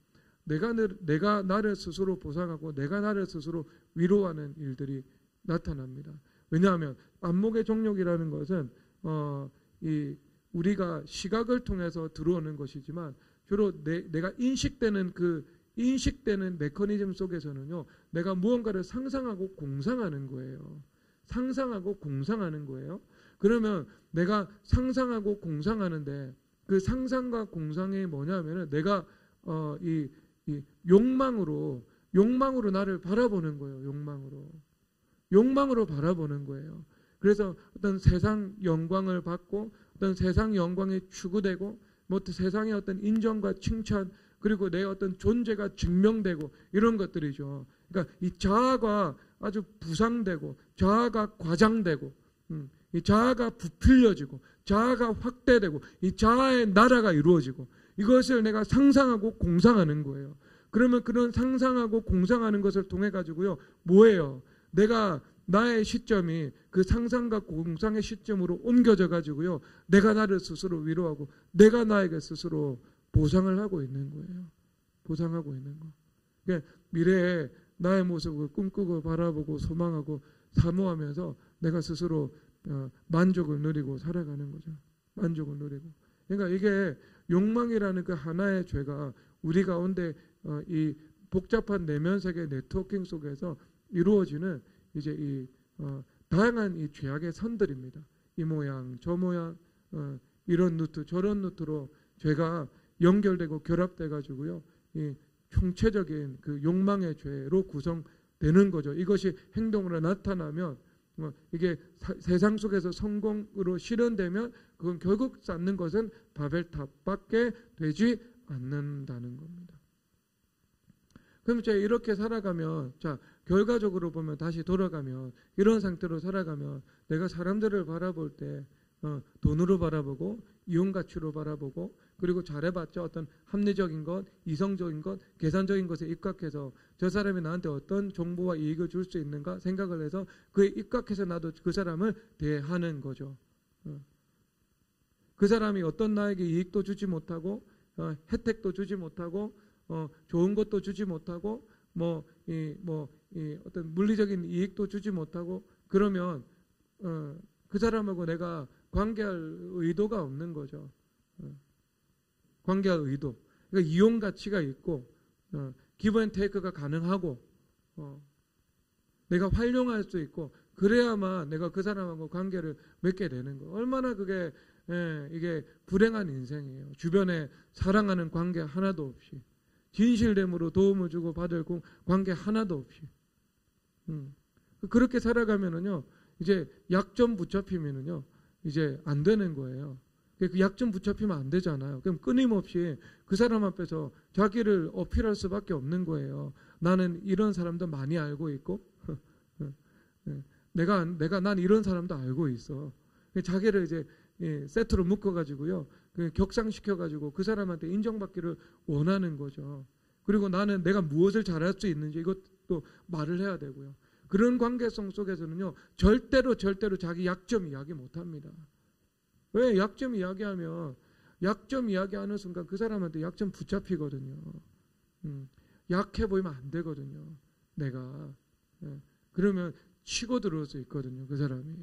내가 나를 스스로 보상하고 내가 나를 스스로 위로하는 일들이 나타납니다. 왜냐하면 안목의 정욕이라는 것은 우리가 시각을 통해서 들어오는 것이지만 주로 내가 인식되는 메커니즘 속에서는요, 내가 무언가를 상상하고 공상하는 거예요. 상상하고 공상하는 거예요. 그러면 내가 상상하고 공상하는데 그 상상과 공상이 뭐냐면은 내가 이 욕망으로 나를 바라보는 거예요. 욕망으로 바라보는 거예요. 그래서 어떤 세상 영광을 받고 어떤 세상 영광에 추구되고 뭐 세상의 어떤 인정과 칭찬 그리고 내 어떤 존재가 증명되고 이런 것들이죠. 그러니까 이 자아가 아주 부상되고 자아가 과장되고 이 자아가 부풀려지고 자아가 확대되고 이 자아의 나라가 이루어지고 이것을 내가 상상하고 공상하는 거예요. 그러면 그런 상상하고 공상하는 것을 통해 가지고요. 뭐예요? 내가 나의 시점이 그 상상과 공상의 시점으로 옮겨져 가지고요. 내가 나를 스스로 위로하고 내가 나에게 스스로 보상을 하고 있는 거예요. 보상하고 있는 거. 그러니까 미래에 나의 모습을 꿈꾸고 바라보고 소망하고 사모하면서 내가 스스로 만족을 누리고 살아가는 거죠. 만족을 누리고. 그러니까 이게 욕망이라는 그 하나의 죄가 우리 가운데 이 복잡한 내면 세계 네트워킹 속에서 이루어지는 이제 이 다양한 이 죄악의 선들입니다. 이 모양, 저 모양, 이런 루트, 저런 루트로 죄가 연결되고 결합돼 가지고요. 이 총체적인 그 욕망의 죄로 구성되는 거죠. 이것이 행동으로 나타나면 이게 세상 속에서 성공으로 실현되면 그건 결국 쌓는 것은 바벨탑밖에 되지 않는다는 겁니다. 그럼 이제 이렇게 살아가면 결과적으로 보면 다시 돌아가면 이런 상태로 살아가면 내가 사람들을 바라볼 때 돈으로 바라보고 이용 가치로 바라보고 그리고 잘해봤자 어떤 합리적인 것, 이성적인 것, 계산적인 것에 입각해서 저 사람이 나한테 어떤 정보와 이익을 줄 수 있는가 생각을 해서 그에 입각해서 나도 그 사람을 대하는 거죠. 그 사람이 어떤 나에게 이익도 주지 못하고 혜택도 주지 못하고 좋은 것도 주지 못하고 어떤 물리적인 이익도 주지 못하고 그러면 그 사람하고 내가 관계할 의도가 없는 거죠. 관계할 의도. 그러니까 이용 가치가 있고 기브 앤 테이크가 가능하고 내가 활용할 수 있고 그래야만 내가 그 사람하고 관계를 맺게 되는 거. 얼마나 그게 이게 불행한 인생이에요. 주변에 사랑하는 관계 하나도 없이 진실됨으로 도움을 주고 받을 관계 하나도 없이 그렇게 살아가면은요 이제 약점 붙잡히면은요 이제 안 되는 거예요. 그 약점 붙잡히면 안 되잖아요. 그럼 끊임없이 그 사람 앞에서 자기를 어필할 수밖에 없는 거예요. 나는 이런 사람도 많이 알고 있고 난 이런 사람도 알고 있어. 자기를 이제 세트로 묶어가지고요. 격상시켜가지고 그 사람한테 인정받기를 원하는 거죠. 그리고 나는 내가 무엇을 잘할 수 있는지 이것도 말을 해야 되고요. 그런 관계성 속에서는요. 절대로 자기 약점 이야기 못합니다. 왜? 약점 이야기하면 약점 이야기하는 순간 그 사람한테 약점 붙잡히거든요. 약해 보이면 안 되거든요. 내가. 그러면 치고 들어올 수 있거든요. 그 사람이.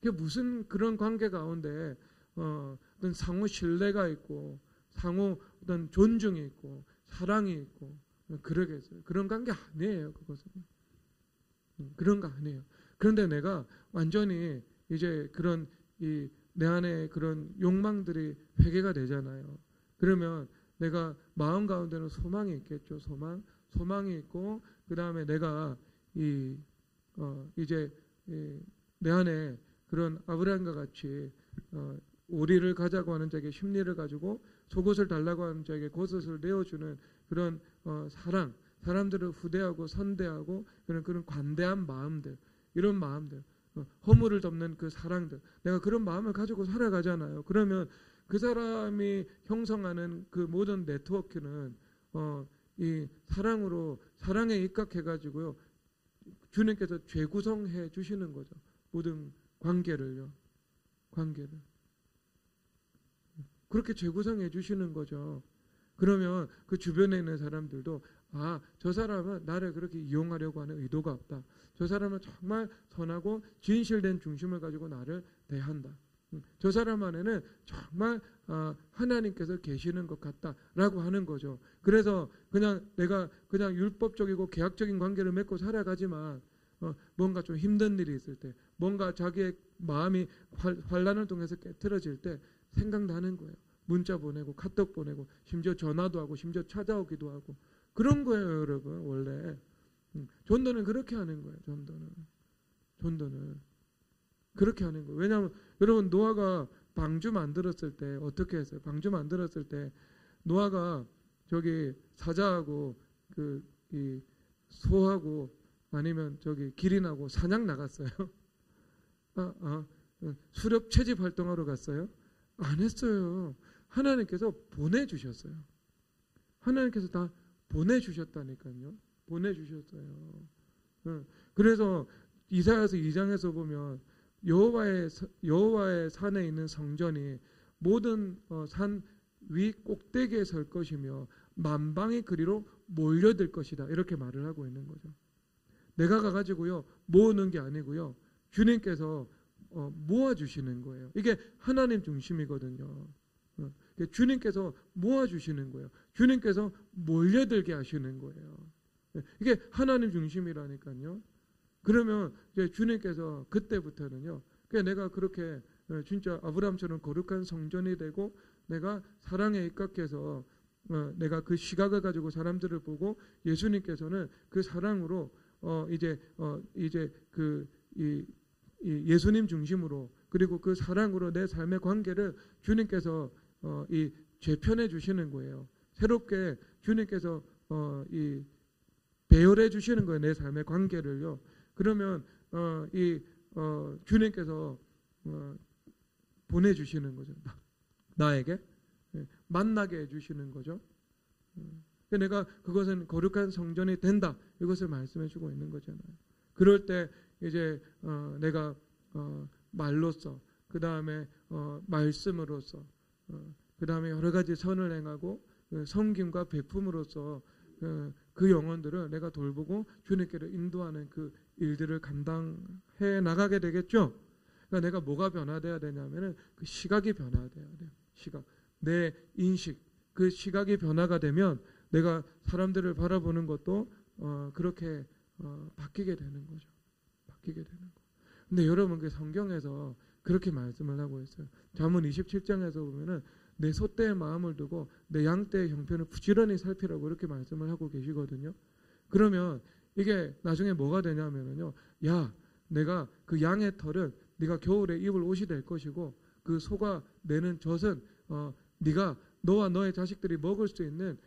그게 무슨 그런 관계 가운데 어떤 상호 신뢰가 있고 상호 어떤 존중이 있고 사랑이 있고 그러겠어요. 그런 관계 아니에요. 그것은. 그런 거 아니에요. 그런데 내가 완전히 이제 그런 내 안에 그런 욕망들이 회개가 되잖아요. 그러면 내가 마음 가운데는 소망이 있겠죠. 소망이 있고 그 다음에 내가 이제 내 안에 그런 아브라함과 같이 오리를 가자고 하는 자에게 심리를 가지고 속옷을 달라고 하는 자에게 겉옷을 내어주는 그런 사랑, 사람들을 후대하고 선대하고 그런 관대한 마음들, 이런 마음들, 허물을 덮는 그 사랑들, 내가 그런 마음을 가지고 살아가잖아요. 그러면 그 사람이 형성하는 그 모든 네트워크는 이 사랑에 입각해가지고요. 주님께서 재구성해 주시는 거죠. 모든 관계를. 그렇게 재구성해 주시는 거죠. 그러면 그 주변에 있는 사람들도 저 사람은 나를 그렇게 이용하려고 하는 의도가 없다. 저 사람은 정말 선하고 진실된 중심을 가지고 나를 대한다. 저 사람 안에는 정말 하나님께서 계시는 것 같다라고 하는 거죠. 그래서 그냥 내가 그냥 율법적이고 계약적인 관계를 맺고 살아가지만 뭔가 좀 힘든 일이 있을 때, 뭔가 자기의 마음이 환난을 통해서 깨트려질 때 생각나는 거예요. 문자 보내고 카톡 보내고 심지어 전화도 하고 심지어 찾아오기도 하고 그런 거예요, 여러분. 원래 전도는 그렇게 하는 거예요. 전도는 그렇게 하는 거예요. 왜냐하면 여러분, 노아가 방주 만들었을 때 어떻게 했어요? 방주 만들었을 때 노아가 저기 사자하고 이 소하고 아니면 저기 기린하고 사냥 나갔어요. 수렵 채집 활동하러 갔어요? 안 했어요. 하나님께서 보내주셨어요. 하나님께서 다 보내주셨다니까요. 보내주셨어요. 그래서 이사야서 2장에서 보면 여호와의 산에 있는 성전이 모든 산 위 꼭대기에 설 것이며 만방의 그리로 몰려들 것이다. 이렇게 말을 하고 있는 거죠. 내가 가가지고요 모으는 게 아니고요, 주님께서 모아주시는 거예요. 이게 하나님 중심이거든요. 주님께서 모아주시는 거예요. 주님께서 몰려들게 하시는 거예요. 이게 하나님 중심이라니까요. 그러면 이제 주님께서 그때부터는요, 내가 그렇게 진짜 아브라함처럼 거룩한 성전이 되고 내가 사랑에 입각해서 내가 그 시각을 가지고 사람들을 보고 예수님께서는 그 사랑으로 이제 이 예수님 중심으로 그리고 그 사랑으로 내 삶의 관계를 주님께서 이 재편해 주시는 거예요. 새롭게 주님께서 이 배열해 주시는 거예요. 내 삶의 관계를요. 그러면 주님께서 보내주시는 거죠. 나에게 만나게 해주시는 거죠. 내가 그것은 거룩한 성전이 된다. 이것을 말씀해주고 있는 거잖아요. 그럴 때 이제 내가 말로써, 그 다음에 말씀으로써, 그 다음에 여러 가지 선을 행하고 섬김과 베품으로써 그 영혼들을 내가 돌보고 주님께로 인도하는 그 일들을 감당해 나가게 되겠죠. 그러니까 내가 뭐가 변화돼야 되냐면은 그 시각이 변화돼야 돼요. 시각, 내 인식, 그 시각이 변화가 되면 내가 사람들을 바라보는 것도 그렇게 바뀌게 되는 거죠. 바뀌게 되는 거. 근데 여러분, 그 성경에서 그렇게 말씀을 하고 있어요. 잠언 27장에서 보면은 내 소떼의 마음을 두고 내 양떼의 형편을 부지런히 살피라고 이렇게 말씀을 하고 계시거든요. 그러면 이게 나중에 뭐가 되냐면요, 야, 내가 그 양의 털은 네가 겨울에 입을 옷이 될 것이고 그 소가 내는 젖은 네가 너와 너의 자식들이 먹을 수 있는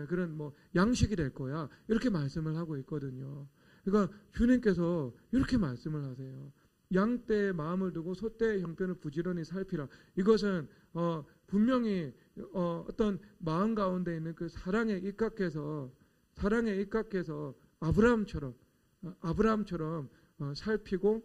그런 뭐 양식이 될 거야. 이렇게 말씀을 하고 있거든요. 그러니까 주님께서 이렇게 말씀을 하세요. 양떼의 마음을 두고 소떼의 형편을 부지런히 살피라. 이것은 분명히 어떤 마음 가운데 있는 그 사랑에 입각해서 아브라함처럼 살피고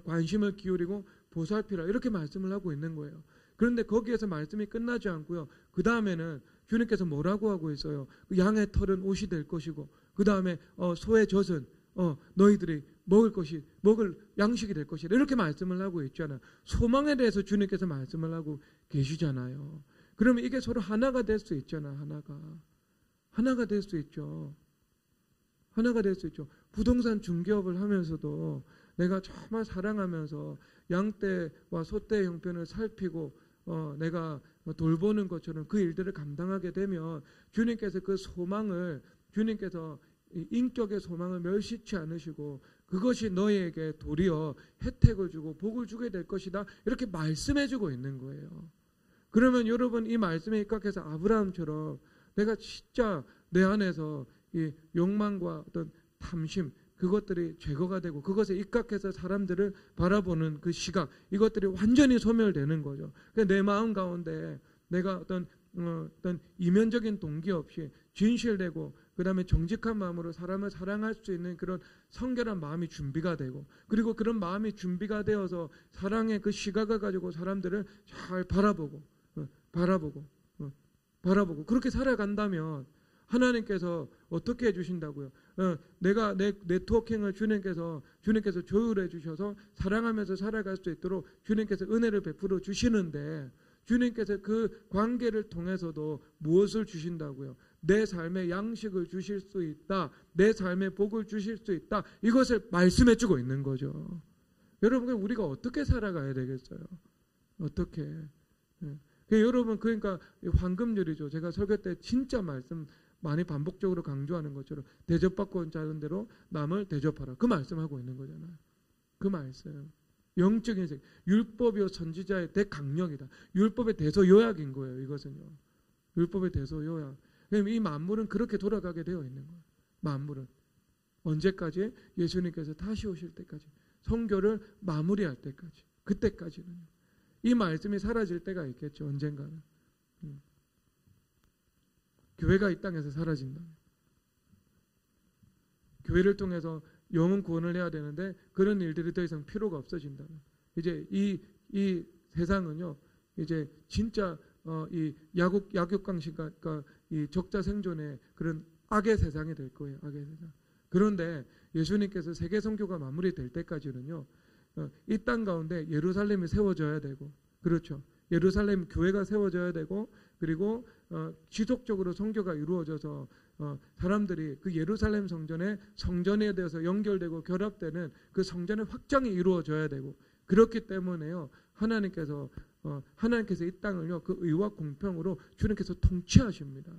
관심을 기울이고 보살피라, 이렇게 말씀을 하고 있는 거예요. 그런데 거기에서 말씀이 끝나지 않고요. 그 다음에는 주님께서 뭐라고 하고 있어요? 양의 털은 옷이 될 것이고 그 다음에 소의 젖은 너희들이 먹을 양식이 될 것이다, 이렇게 말씀을 하고 있잖아요. 소망에 대해서 주님께서 말씀을 하고 계시잖아요. 그러면 이게 서로 하나가 될 수 있잖아요. 하나가 될 수 있죠. 하나가 될 수 있죠. 부동산 중개업을 하면서도 내가 정말 사랑하면서 양떼와 소떼의 형편을 살피고 내가 돌보는 것처럼 그 일들을 감당하게 되면 주님께서 그 소망을, 주님께서 인격의 소망을 멸시치 않으시고 그것이 너희에게 도리어 혜택을 주고 복을 주게 될 것이다, 이렇게 말씀해주고 있는 거예요. 그러면 여러분, 이 말씀에 입각해서 아브라함처럼 내가 진짜 내 안에서 이 욕망과 어떤 탐심, 그것들이 제거가 되고 그것에 입각해서 사람들을 바라보는 그 시각, 이것들이 완전히 소멸되는 거죠. 내 마음 가운데 내가 어떤 이면적인 동기 없이 진실되고 그 다음에 정직한 마음으로 사람을 사랑할 수 있는 그런 성결한 마음이 준비가 되고, 그리고 그런 마음이 준비가 되어서 사랑의 그 시각을 가지고 사람들을 잘 바라보고 그렇게 살아간다면 하나님께서 어떻게 해주신다고요? 내가 내 네트워킹을 주님께서 조율해 주셔서 사랑하면서 살아갈 수 있도록 주님께서 은혜를 베풀어 주시는데 주님께서 그 관계를 통해서도 무엇을 주신다고요? 내 삶의 양식을 주실 수 있다. 내 삶의 복을 주실 수 있다. 이것을 말씀해 주고 있는 거죠. 여러분, 우리가 어떻게 살아가야 되겠어요? 어떻게? 여러분, 그러니까 황금률이죠. 제가 설교 때 진짜 말씀 많이 반복적으로 강조하는 것처럼 대접받고 온 자는 대로 남을 대접하라. 그 말씀하고 있는 거잖아요. 그 말씀. 영적인 세계. 율법이요 선지자의 대강령이다. 율법의 대소요약인 거예요. 이것은요. 율법의 대소요약. 이 만물은 그렇게 돌아가게 되어 있는 거예요. 만물은. 언제까지? 예수님께서 다시 오실 때까지. 성교를 마무리할 때까지. 그때까지는요. 이 말씀이 사라질 때가 있겠죠. 언젠가는. 교회가 이 땅에서 사라진다. 교회를 통해서 영혼 구원을 해야 되는데 그런 일들이 더 이상 필요가 없어진다는. 이제 이 세상은요. 이제 진짜 이 약육강식과 이 적자 생존의 그런 악의 세상이 될 거예요. 악의 세상. 그런데 예수님께서 세계 선교가 마무리될 때까지는요. 이 땅 가운데 예루살렘이 세워져야 되고, 그렇죠. 예루살렘 교회가 세워져야 되고, 그리고 지속적으로 선교가 이루어져서 사람들이 그 예루살렘 성전에 대해서 연결되고 결합되는 그 성전의 확장이 이루어져야 되고, 그렇기 때문에요. 하나님께서 이 땅을요 그 의와 공평으로 주님께서 통치하십니다.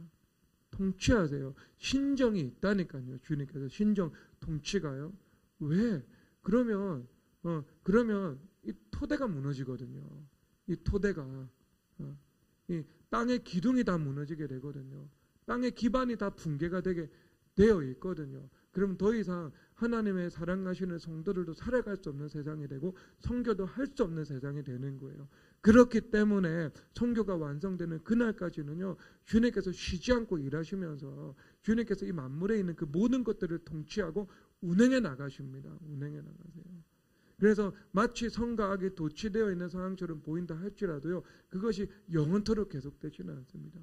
통치하세요. 신정이 있다니까요. 주님께서 신정 통치가요. 왜? 그러면 이 토대가 무너지거든요. 이 토대가 이 땅의 기둥이 다 무너지게 되거든요. 땅의 기반이 다 붕괴가 되게 되어 있거든요. 그럼 더 이상 하나님의 사랑하시는 성도들도 살아갈 수 없는 세상이 되고 선교도 할 수 없는 세상이 되는 거예요. 그렇기 때문에 선교가 완성되는 그날까지는요. 주님께서 쉬지 않고 일하시면서 주님께서 이 만물에 있는 그 모든 것들을 통치하고 운행해 나가십니다. 운행해 나가세요. 그래서 마치 성과 악이 도취되어 있는 상황처럼 보인다 할지라도요. 그것이 영원토록 계속되지는 않습니다.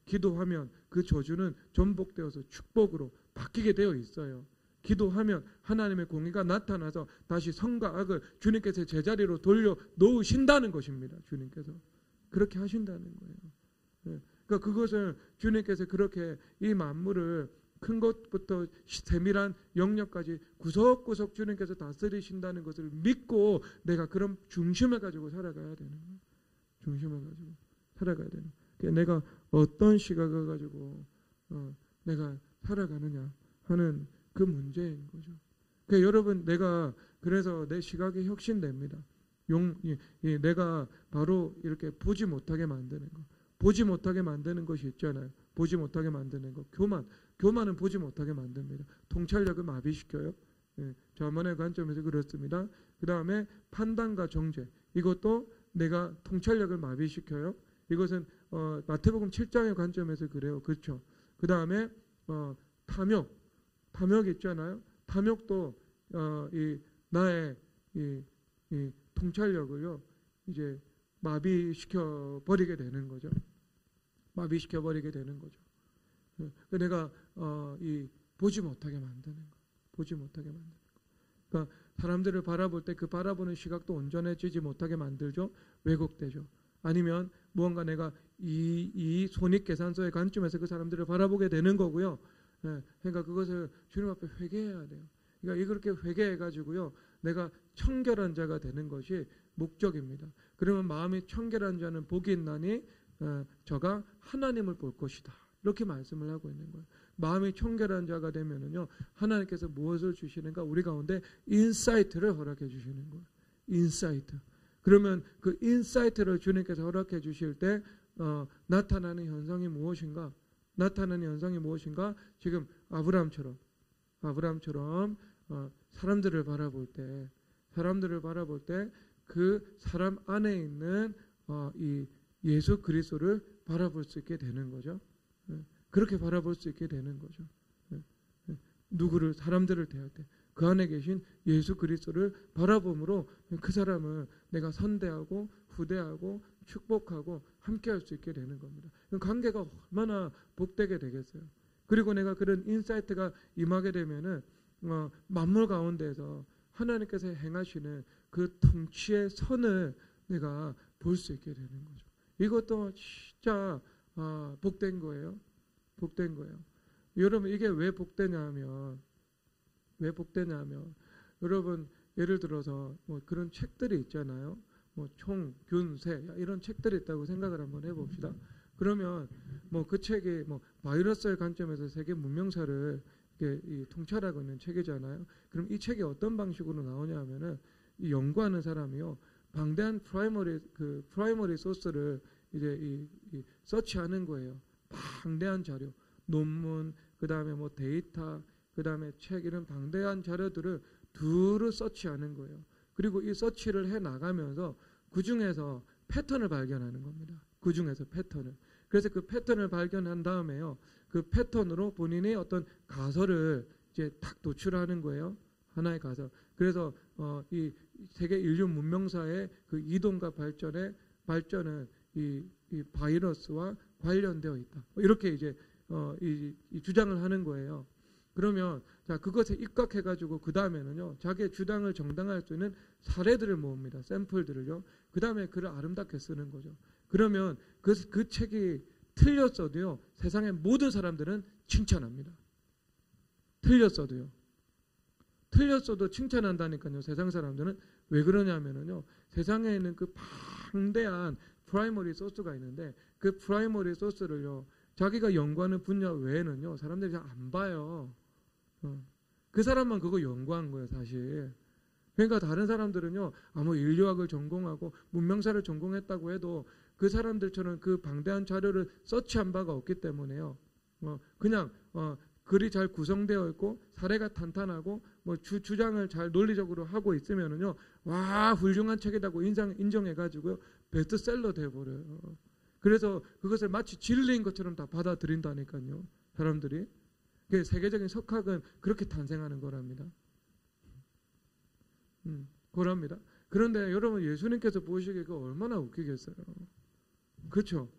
기도하면 그 저주는 전복되어서 축복으로 바뀌게 되어 있어요. 기도하면 하나님의 공의가 나타나서 다시 선과 악을 주님께서 제자리로 돌려 놓으신다는 것입니다. 주님께서 그렇게 하신다는 거예요. 그러니까 그것을 주님께서 그렇게 이 만물을 큰 것부터 세밀한 영역까지 구석구석 주님께서 다스리신다는 것을 믿고 내가 그런 중심을 가지고 살아가야 되는 거예요. 중심을 가지고 살아가야 되는 거예요. 내가 어떤 시각을 가지고 내가 살아가느냐 하는 그 문제인 거죠. 그러니까 여러분 그래서 내 시각이 혁신됩니다. 내가 바로 이렇게 보지 못하게 만드는 거. 보지 못하게 만드는 것이 있잖아요. 보지 못하게 만드는 거. 교만은 보지 못하게 만듭니다. 통찰력을 마비시켜요. 자만의 관점에서 그렇습니다. 그 다음에 판단과 정죄. 이것도 내가 통찰력을 마비시켜요. 이것은 마태복음 7장의 관점에서 그래요. 그렇죠. 그 다음에 탐욕 있잖아요. 탐욕도 나의 이 통찰력을요 이제 마비시켜 버리게 되는 거죠. 마비시켜 버리게 되는 거죠. 내가 보지 못하게 만드는 거, 보지 못하게 만드는 거. 그러니까 사람들을 바라볼 때 그 바라보는 시각도 온전해지지 못하게 만들죠. 왜곡되죠. 아니면 무언가 내가 이 손익계산서의 관점에서 그 사람들을 바라보게 되는 거고요. 그러니까 그것을 주님 앞에 회개해야 돼요. 그러니까 이렇게 회개해가지고요, 내가 청결한 자가 되는 것이 목적입니다. 그러면 마음이 청결한 자는 복이 있나니 저가 하나님을 볼 것이다. 이렇게 말씀을 하고 있는 거예요. 마음이 청결한 자가 되면은요, 하나님께서 무엇을 주시는가? 우리 가운데 인사이트를 허락해 주시는 거예요. 인사이트. 그러면 그 인사이트를 주님께서 허락해 주실 때 나타나는 현상이 무엇인가? 나타나는 현상이 무엇인가? 지금 아브라함처럼 사람들을 바라볼 때 그 사람 안에 있는 이 예수 그리스도를 바라볼 수 있게 되는 거죠. 그렇게 바라볼 수 있게 되는 거죠. 사람들을 대할 때 그 안에 계신 예수 그리스도를 바라봄으로 그 사람을 내가 선대하고 후대하고 축복하고 함께할 수 있게 되는 겁니다. 관계가 얼마나 복되게 되겠어요. 그리고 내가 그런 인사이트가 임하게 되면은 만물 가운데서 하나님께서 행하시는 그 통치의 선을 내가 볼 수 있게 되는 거죠. 이것도 진짜 복된 거예요. 복된 거예요. 여러분 이게 왜 복되냐면 여러분 예를 들어서 뭐 그런 책들이 있잖아요. 뭐 총, 균, 세 이런 책들이 있다고 생각을 한번 해봅시다. 그러면 뭐 그 책이 뭐 바이러스의 관점에서 세계 문명사를 이렇게 통찰하고 있는 책이잖아요. 그럼 이 책이 어떤 방식으로 나오냐 하면은 이 연구하는 사람이요 방대한 프라이머리 소스를 이제 이 서치하는 거예요. 방대한 자료, 논문, 그 다음에 뭐 데이터, 그 다음에 책 이런 방대한 자료들을 두루 서치하는 거예요. 그리고 이 서치를 해 나가면서 그 중에서 패턴을 발견하는 겁니다. 그 중에서 패턴을. 그래서 그 패턴을 발견한 다음에요. 그 패턴으로 본인의 어떤 가설을 이제 딱 도출하는 거예요. 하나의 가설. 그래서 이 세계 인류 문명사의 그 이동과 발전은 이 바이러스와 관련되어 있다. 이렇게 이제 이 주장을 하는 거예요. 그러면 자 그것에 입각해가지고 그 다음에는요 자기의 주장을 정당화할 수 있는 사례들을 모읍니다. 샘플들을요. 그 다음에 글을 아름답게 쓰는 거죠. 그러면 그 책이 틀렸어도요 세상의 모든 사람들은 칭찬합니다. 틀렸어도 칭찬한다니까요. 세상 사람들은 왜 그러냐면요 세상에 있는 그 방대한 프라이머리 소스가 있는데 그 프라이머리 소스를요 자기가 연구하는 분야 외에는요 사람들이 잘 안 봐요. 그 사람만 그거 연구한 거예요 사실. 그러니까 다른 사람들은요 뭐 인류학을 전공하고 문명사를 전공했다고 해도 그 사람들처럼 그 방대한 자료를 서치한 바가 없기 때문에요 그냥 글이 잘 구성되어 있고 사례가 탄탄하고 뭐 주장을 잘 논리적으로 하고 있으면은요 와 훌륭한 책이라고 인정해가지고요 베스트셀러 돼버려요. 그래서 그것을 마치 진리인 것처럼 다 받아들인다니까요 사람들이. 세계적인 석학은 그렇게 탄생하는 거랍니다. 그럽니다. 그런데 여러분 예수님께서 보시기에 그거 얼마나 웃기겠어요. 그렇죠?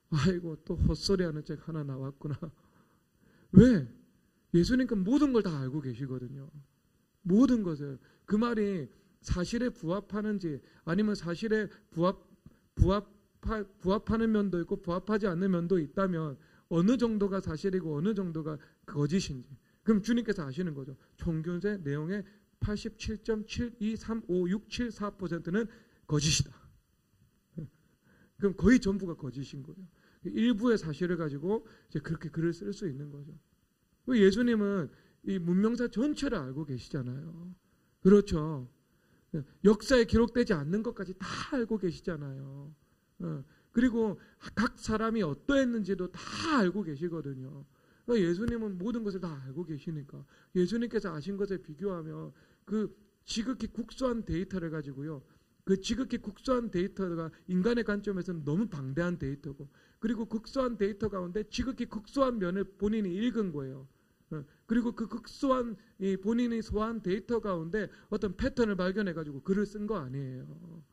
아이고 또 헛소리하는 책 하나 나왔구나. 왜? 예수님은 모든 걸 다 알고 계시거든요. 모든 것을. 그 말이 사실에 부합하는지 아니면 사실에 부합하는 면도 있고 부합하지 않는 면도 있다면 어느 정도가 사실이고 어느 정도가 거짓인지 그럼 주님께서 아시는 거죠. 총균세 내용의 87.7235674%는 거짓이다. 그럼 거의 전부가 거짓인 거예요. 일부의 사실을 가지고 이제 그렇게 글을 쓸 수 있는 거죠. 예수님은 이 문명사 전체를 알고 계시잖아요. 그렇죠. 역사에 기록되지 않는 것까지 다 알고 계시잖아요. 그리고 각 사람이 어떠했는지도 다 알고 계시거든요. 그러니까 예수님은 모든 것을 다 알고 계시니까 예수님께서 아신 것에 비교하면 그 지극히 국소한 데이터를 가지고요. 그 지극히 국소한 데이터가 인간의 관점에서는 너무 방대한 데이터고 그리고 국소한 데이터 가운데 지극히 국소한 면을 본인이 읽은 거예요. 그리고 그 극소한 이 본인이 소화한 데이터 가운데 어떤 패턴을 발견해가지고 글을 쓴 거 아니에요.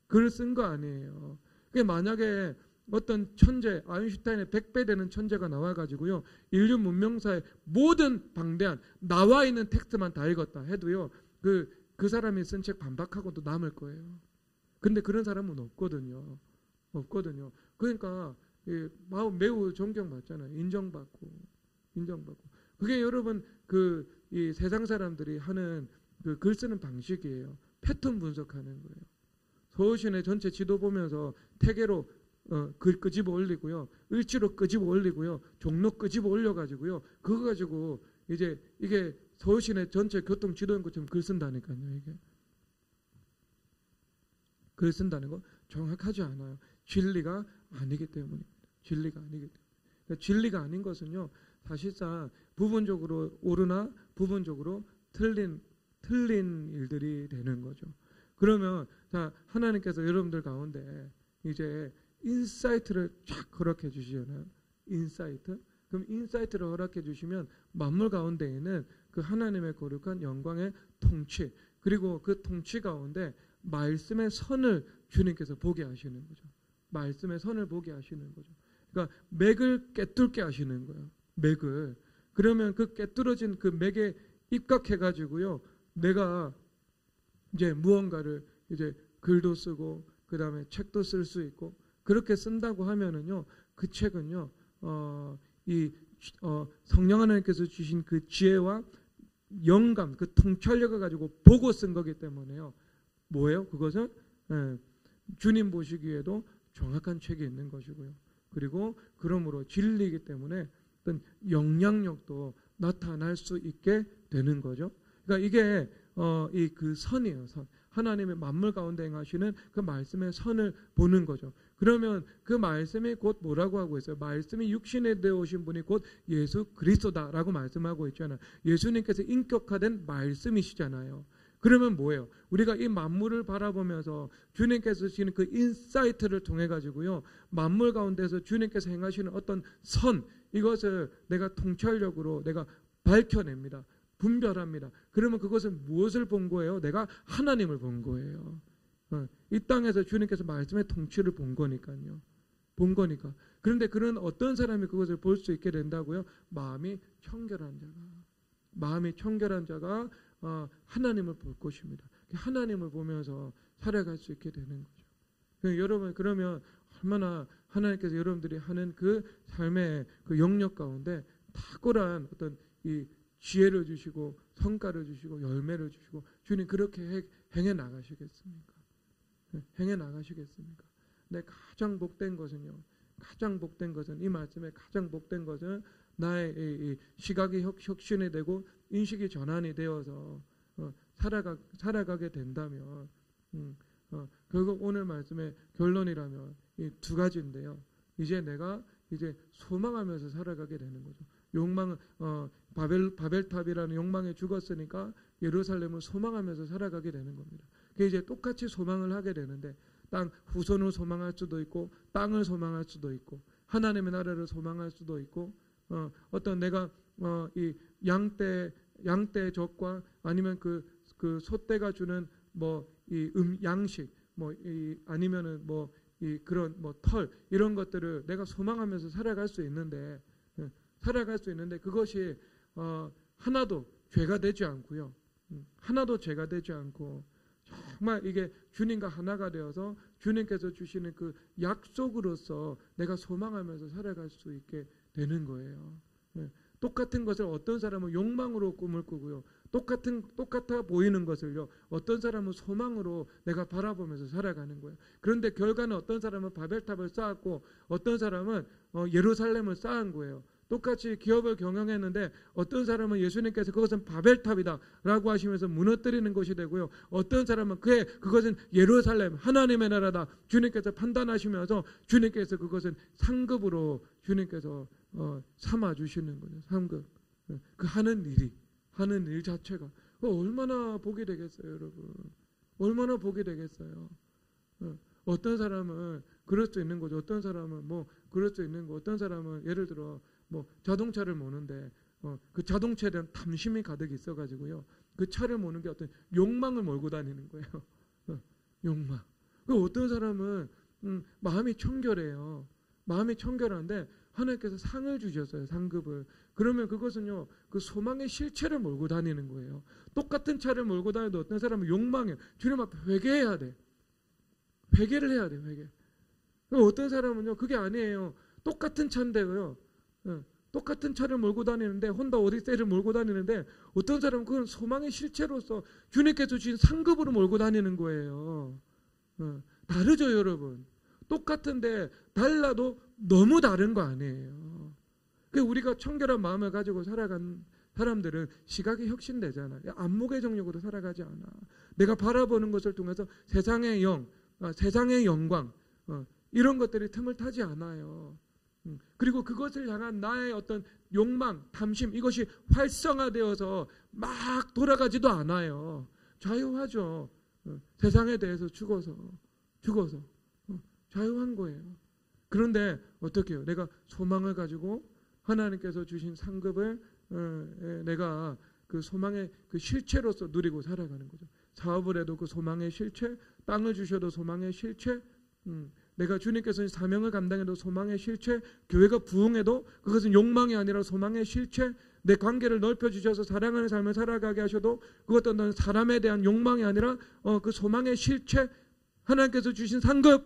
글을 쓴 거 아니에요. 만약에 어떤 천재, 아인슈타인의 100배 되는 천재가 나와가지고요, 인류 문명사의 모든 방대한 나와 있는 텍스트만 다 읽었다 해도요, 그 사람이 쓴 책 반박하고도 남을 거예요. 근데 그런 사람은 없거든요. 그러니까 매우 존경받잖아요. 인정받고. 그게 여러분 이 세상 사람들이 하는 그 글 쓰는 방식이에요. 패턴 분석하는 거예요. 서울시내 전체 지도 보면서 태계로 글 끄집어 올리고요, 을지로 끄집어 올리고요, 종로 끄집어 올려가지고요, 그거 가지고 이제 이게 서울시내 전체 교통 지도인 것처럼 글 쓴다니까요. 이게 글 쓴다는 거 정확하지 않아요. 진리가 아니기 때문입니다. 진리가 아닌 것은요, 사실상 부분적으로 옳으나 부분적으로 틀린 일들이 되는 거죠. 그러면 자, 하나님께서 여러분들 가운데 이제 인사이트를 쫙 허락해 주시잖아요. 인사이트. 그럼 인사이트를 허락해 주시면 만물 가운데에는 그 하나님의 거룩한 영광의 통치, 그리고 그 통치 가운데 말씀의 선을 주님께서 보게 하시는 거죠. 말씀의 선을 보게 하시는 거죠. 그러니까 맥을 깨뚫게 하시는 거예요. 맥을. 그러면 그 깨뚫어진 그 맥에 입각해가지고요, 내가 이제 무언가를 이제 글도 쓰고 그 다음에 책도 쓸 수 있고 그렇게 쓴다고 하면은요, 그 책은요, 성령 하나님께서 주신 그 지혜와 영감, 그 통찰력을 가지고 보고 쓴 거기 때문에요. 뭐예요? 그것은 주님 보시기에도 정확한 책이 있는 것이고요. 그리고 그러므로 진리이기 때문에 어떤 영향력도 나타날 수 있게 되는 거죠. 그러니까 이게 이 그 선이에요. 선. 하나님의 만물 가운데 행하시는 그 말씀의 선을 보는 거죠. 그러면 그 말씀이 곧 뭐라고 하고 있어요? 말씀이 육신에 되어 오신 분이 곧 예수 그리스도다라고 말씀하고 있잖아요. 예수님께서 인격화된 말씀이시잖아요. 그러면 뭐예요? 우리가 이 만물을 바라보면서 주님께서 주시는 그 인사이트를 통해 가지고요, 만물 가운데서 주님께서 행하시는 어떤 선, 이것을 내가 통찰력으로 내가 밝혀냅니다. 분별합니다. 그러면 그것은 무엇을 본 거예요? 내가 하나님을 본 거예요. 이 땅에서 주님께서 말씀의 통치를 본 거니까요. 본 거니까. 그런데 그런 어떤 사람이 그것을 볼 수 있게 된다고요? 마음이 청결한 자가 하나님을 볼 것입니다. 하나님을 보면서 살아갈 수 있게 되는 거죠. 여러분, 그러면 얼마나 하나님께서 여러분들이 하는 그 삶의 그 영역 가운데 탁월한 어떤 이 지혜를 주시고 성과를 주시고 열매를 주시고 주님 그렇게 행해 나가시겠습니까? 행해 나가시겠습니까? 근데 가장 복된 것은요. 가장 복된 것은 이 말씀에 가장 복된 것은 나의 이 시각이 혁신이 되고 인식이 전환이 되어서 살아가게 된다면 결국 오늘 말씀의 결론이라면 이 두 가지인데요. 이제 내가 소망하면서 살아가게 되는 거죠. 욕망은 바벨탑이라는 욕망에 죽었으니까 예루살렘을 소망하면서 살아가게 되는 겁니다. 그게 이제 똑같이 소망을 하게 되는데 후손을 소망할 수도 있고 땅을 소망할 수도 있고 하나님의 나라를 소망할 수도 있고 어떤 내가 이 양떼 젖과 아니면 그 소떼가 주는 양식 아니면은 그런 털 이런 것들을 내가 소망하면서 살아갈 수 있는데 그것이 하나도 죄가 되지 않고요. 하나도 죄가 되지 않고 정말 이게 주님과 하나가 되어서 주님께서 주시는 그 약속으로서 내가 소망하면서 살아갈 수 있게 되는 거예요. 똑같은 것을 어떤 사람은 욕망으로 꿈을 꾸고요. 똑같아 보이는 것을요. 어떤 사람은 소망으로 내가 바라보면서 살아가는 거예요. 그런데 결과는 어떤 사람은 바벨탑을 쌓았고 어떤 사람은 예루살렘을 쌓은 거예요. 똑같이 기업을 경영했는데 어떤 사람은 예수님께서 그것은 바벨탑이다라고 하시면서 무너뜨리는 것이 되고요. 어떤 사람은 그것은 예루살렘 하나님의 나라다 주님께서 판단하시면서 주님께서 그것은 상급으로 주님께서 삼아주시는 거죠. 상급. 그 하는 일 자체가 얼마나 복이 되겠어요, 여러분. 얼마나 복이 되겠어요. 어떤 사람은 그럴 수 있는 거죠. 어떤 사람은 그럴 수 있는 거. 어떤 사람은 예를 들어 자동차를 모는데 그 자동차에 대한 탐심이 가득 있어가지고요. 그 차를 모는 게 어떤 욕망을 몰고 다니는 거예요. 욕망. 어떤 사람은 마음이 청결해요. 마음이 청결한데 하나님께서 상을 주셨어요. 상급을. 그러면 그것은요. 그 소망의 실체를 몰고 다니는 거예요. 똑같은 차를 몰고 다녀도 어떤 사람은 욕망이에요. 주님 앞에 회개해야 돼. 회개를 해야 돼요. 회개. 어떤 사람은요. 그게 아니에요. 똑같은 차인데요. 똑같은 차를 몰고 다니는데 혼다 오디세이를 몰고 다니는데 어떤 사람은 그건 소망의 실체로서 주님께서 주신 상급으로 몰고 다니는 거예요. 다르죠, 여러분. 똑같은데 달라도 너무 다른 거 아니에요. 우리가 청결한 마음을 가지고 살아간 사람들은 시각이 혁신되잖아요. 안목의 정욕으로 살아가지 않아. 내가 바라보는 것을 통해서 세상의 세상의 영광 이런 것들이 틈을 타지 않아요. 그리고 그것을 향한 나의 어떤 욕망, 탐심 이것이 활성화되어서 막 돌아가지도 않아요. 자유하죠. 세상에 대해서 죽어서 자유한 거예요. 그런데 어떻게 해요? 내가 소망을 가지고 하나님께서 주신 상급을 내가 그 소망의 그 실체로서 누리고 살아가는 거죠. 사업을 해도 그 소망의 실체, 땅을 주셔도 소망의 실체, 내가 주님께서 사명을 감당해도 소망의 실체, 교회가 부흥해도 그것은 욕망이 아니라 소망의 실체, 내 관계를 넓혀주셔서 사랑하는 삶을 살아가게 하셔도 그것도 어떤 사람에 대한 욕망이 아니라 그 소망의 실체, 하나님께서 주신 상급,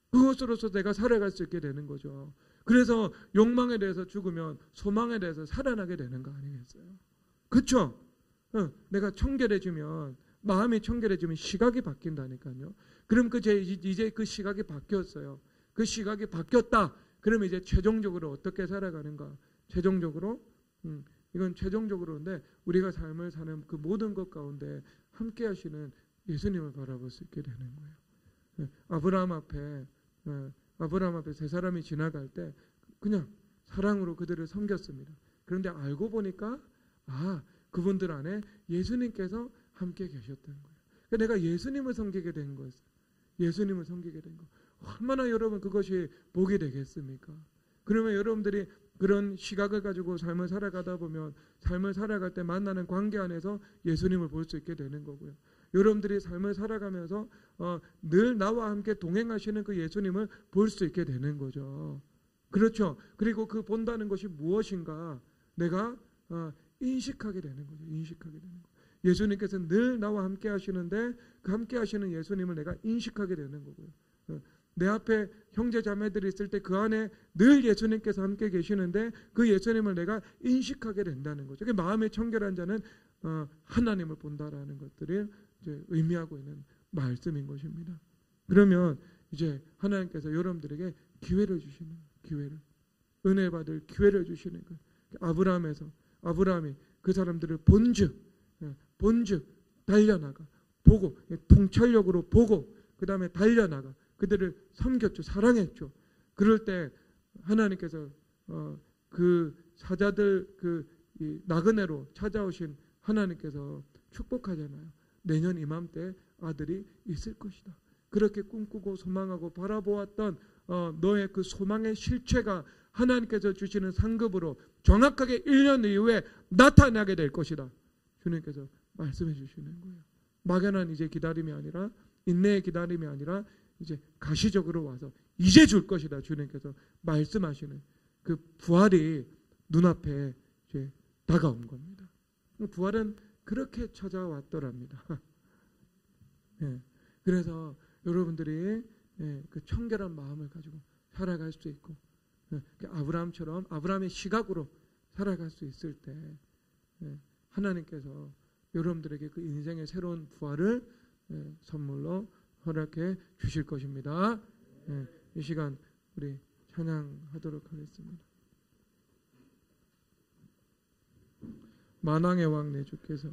그것으로서 내가 살아갈 수 있게 되는 거죠. 그래서 욕망에 대해서 죽으면 소망에 대해서 살아나게 되는 거 아니겠어요? 그렇죠? 내가 청결해지면, 마음이 청결해지면 시각이 바뀐다니까요. 그럼 이제 그 시각이 바뀌었어요. 그 시각이 바뀌었다. 그러면 이제 최종적으로 어떻게 살아가는가? 최종적으로 이건 최종적으로인데 우리가 삶을 사는 그 모든 것 가운데 함께 하시는 예수님을 바라볼 수 있게 되는 거예요. 아브라함 앞에 세 사람이 지나갈 때 그냥 사랑으로 그들을 섬겼습니다. 그런데 알고 보니까 그분들 안에 예수님께서 함께 계셨던 거예요. 그러니까 내가 예수님을 섬기게 된 거였어요. 예수님을 섬기게 된 거. 얼마나 여러분 그것이 복이 되겠습니까? 그러면 여러분들이 그런 시각을 가지고 삶을 살아가다 보면 삶을 살아갈 때 만나는 관계 안에서 예수님을 볼 수 있게 되는 거고요. 여러분들이 삶을 살아가면서 늘 나와 함께 동행하시는 그 예수님을 볼 수 있게 되는 거죠. 그렇죠. 그리고 그 본다는 것이 무엇인가 내가 인식하게 되는 거죠. 인식하게 되는 거. 예수님께서 늘 나와 함께 하시는데 그 함께 하시는 예수님을 내가 인식하게 되는 거고요. 내 앞에 형제 자매들이 있을 때 그 안에 늘 예수님께서 함께 계시는데 그 예수님을 내가 인식하게 된다는 거죠. 마음의 청결한 자는 하나님을 본다라는 것들을 이제 의미하고 있는 말씀인 것입니다. 그러면 이제 하나님께서 여러분들에게 기회를 주시는 기회를, 은혜 받을 기회를 주시는 거예요. 아브라함이 그 사람들을 본즉 달려나가 보고, 통찰력으로 보고 그 다음에 달려나가 그들을 섬겼죠. 사랑했죠. 그럴 때 하나님께서 그 사자들 이 나그네로 찾아오신 하나님께서 축복하잖아요. 내년 이맘때 아들이 있을 것이다. 그렇게 꿈꾸고 소망하고 바라보았던 너의 그 소망의 실체가 하나님께서 주시는 상급으로 정확하게 1년 이후에 나타나게 될 것이다. 주님께서 말씀해 주시는 거예요. 막연한 이제 기다림이 아니라, 인내의 기다림이 아니라 이제 가시적으로 와서 이제 줄 것이다. 주님께서 말씀하시는 그 부활이 눈앞에 이제 다가온 겁니다. 부활은 그렇게 찾아왔더랍니다. 그래서 여러분들이 그 청결한 마음을 가지고 살아갈 수 있고, 아브라함처럼 아브라함의 시각으로 살아갈 수 있을 때 하나님께서 여러분들에게 그 인생의 새로운 부활을 선물로 허락해 주실 것입니다. 이 시간 우리 찬양하도록 하겠습니다. 만왕의 왕 내 주께서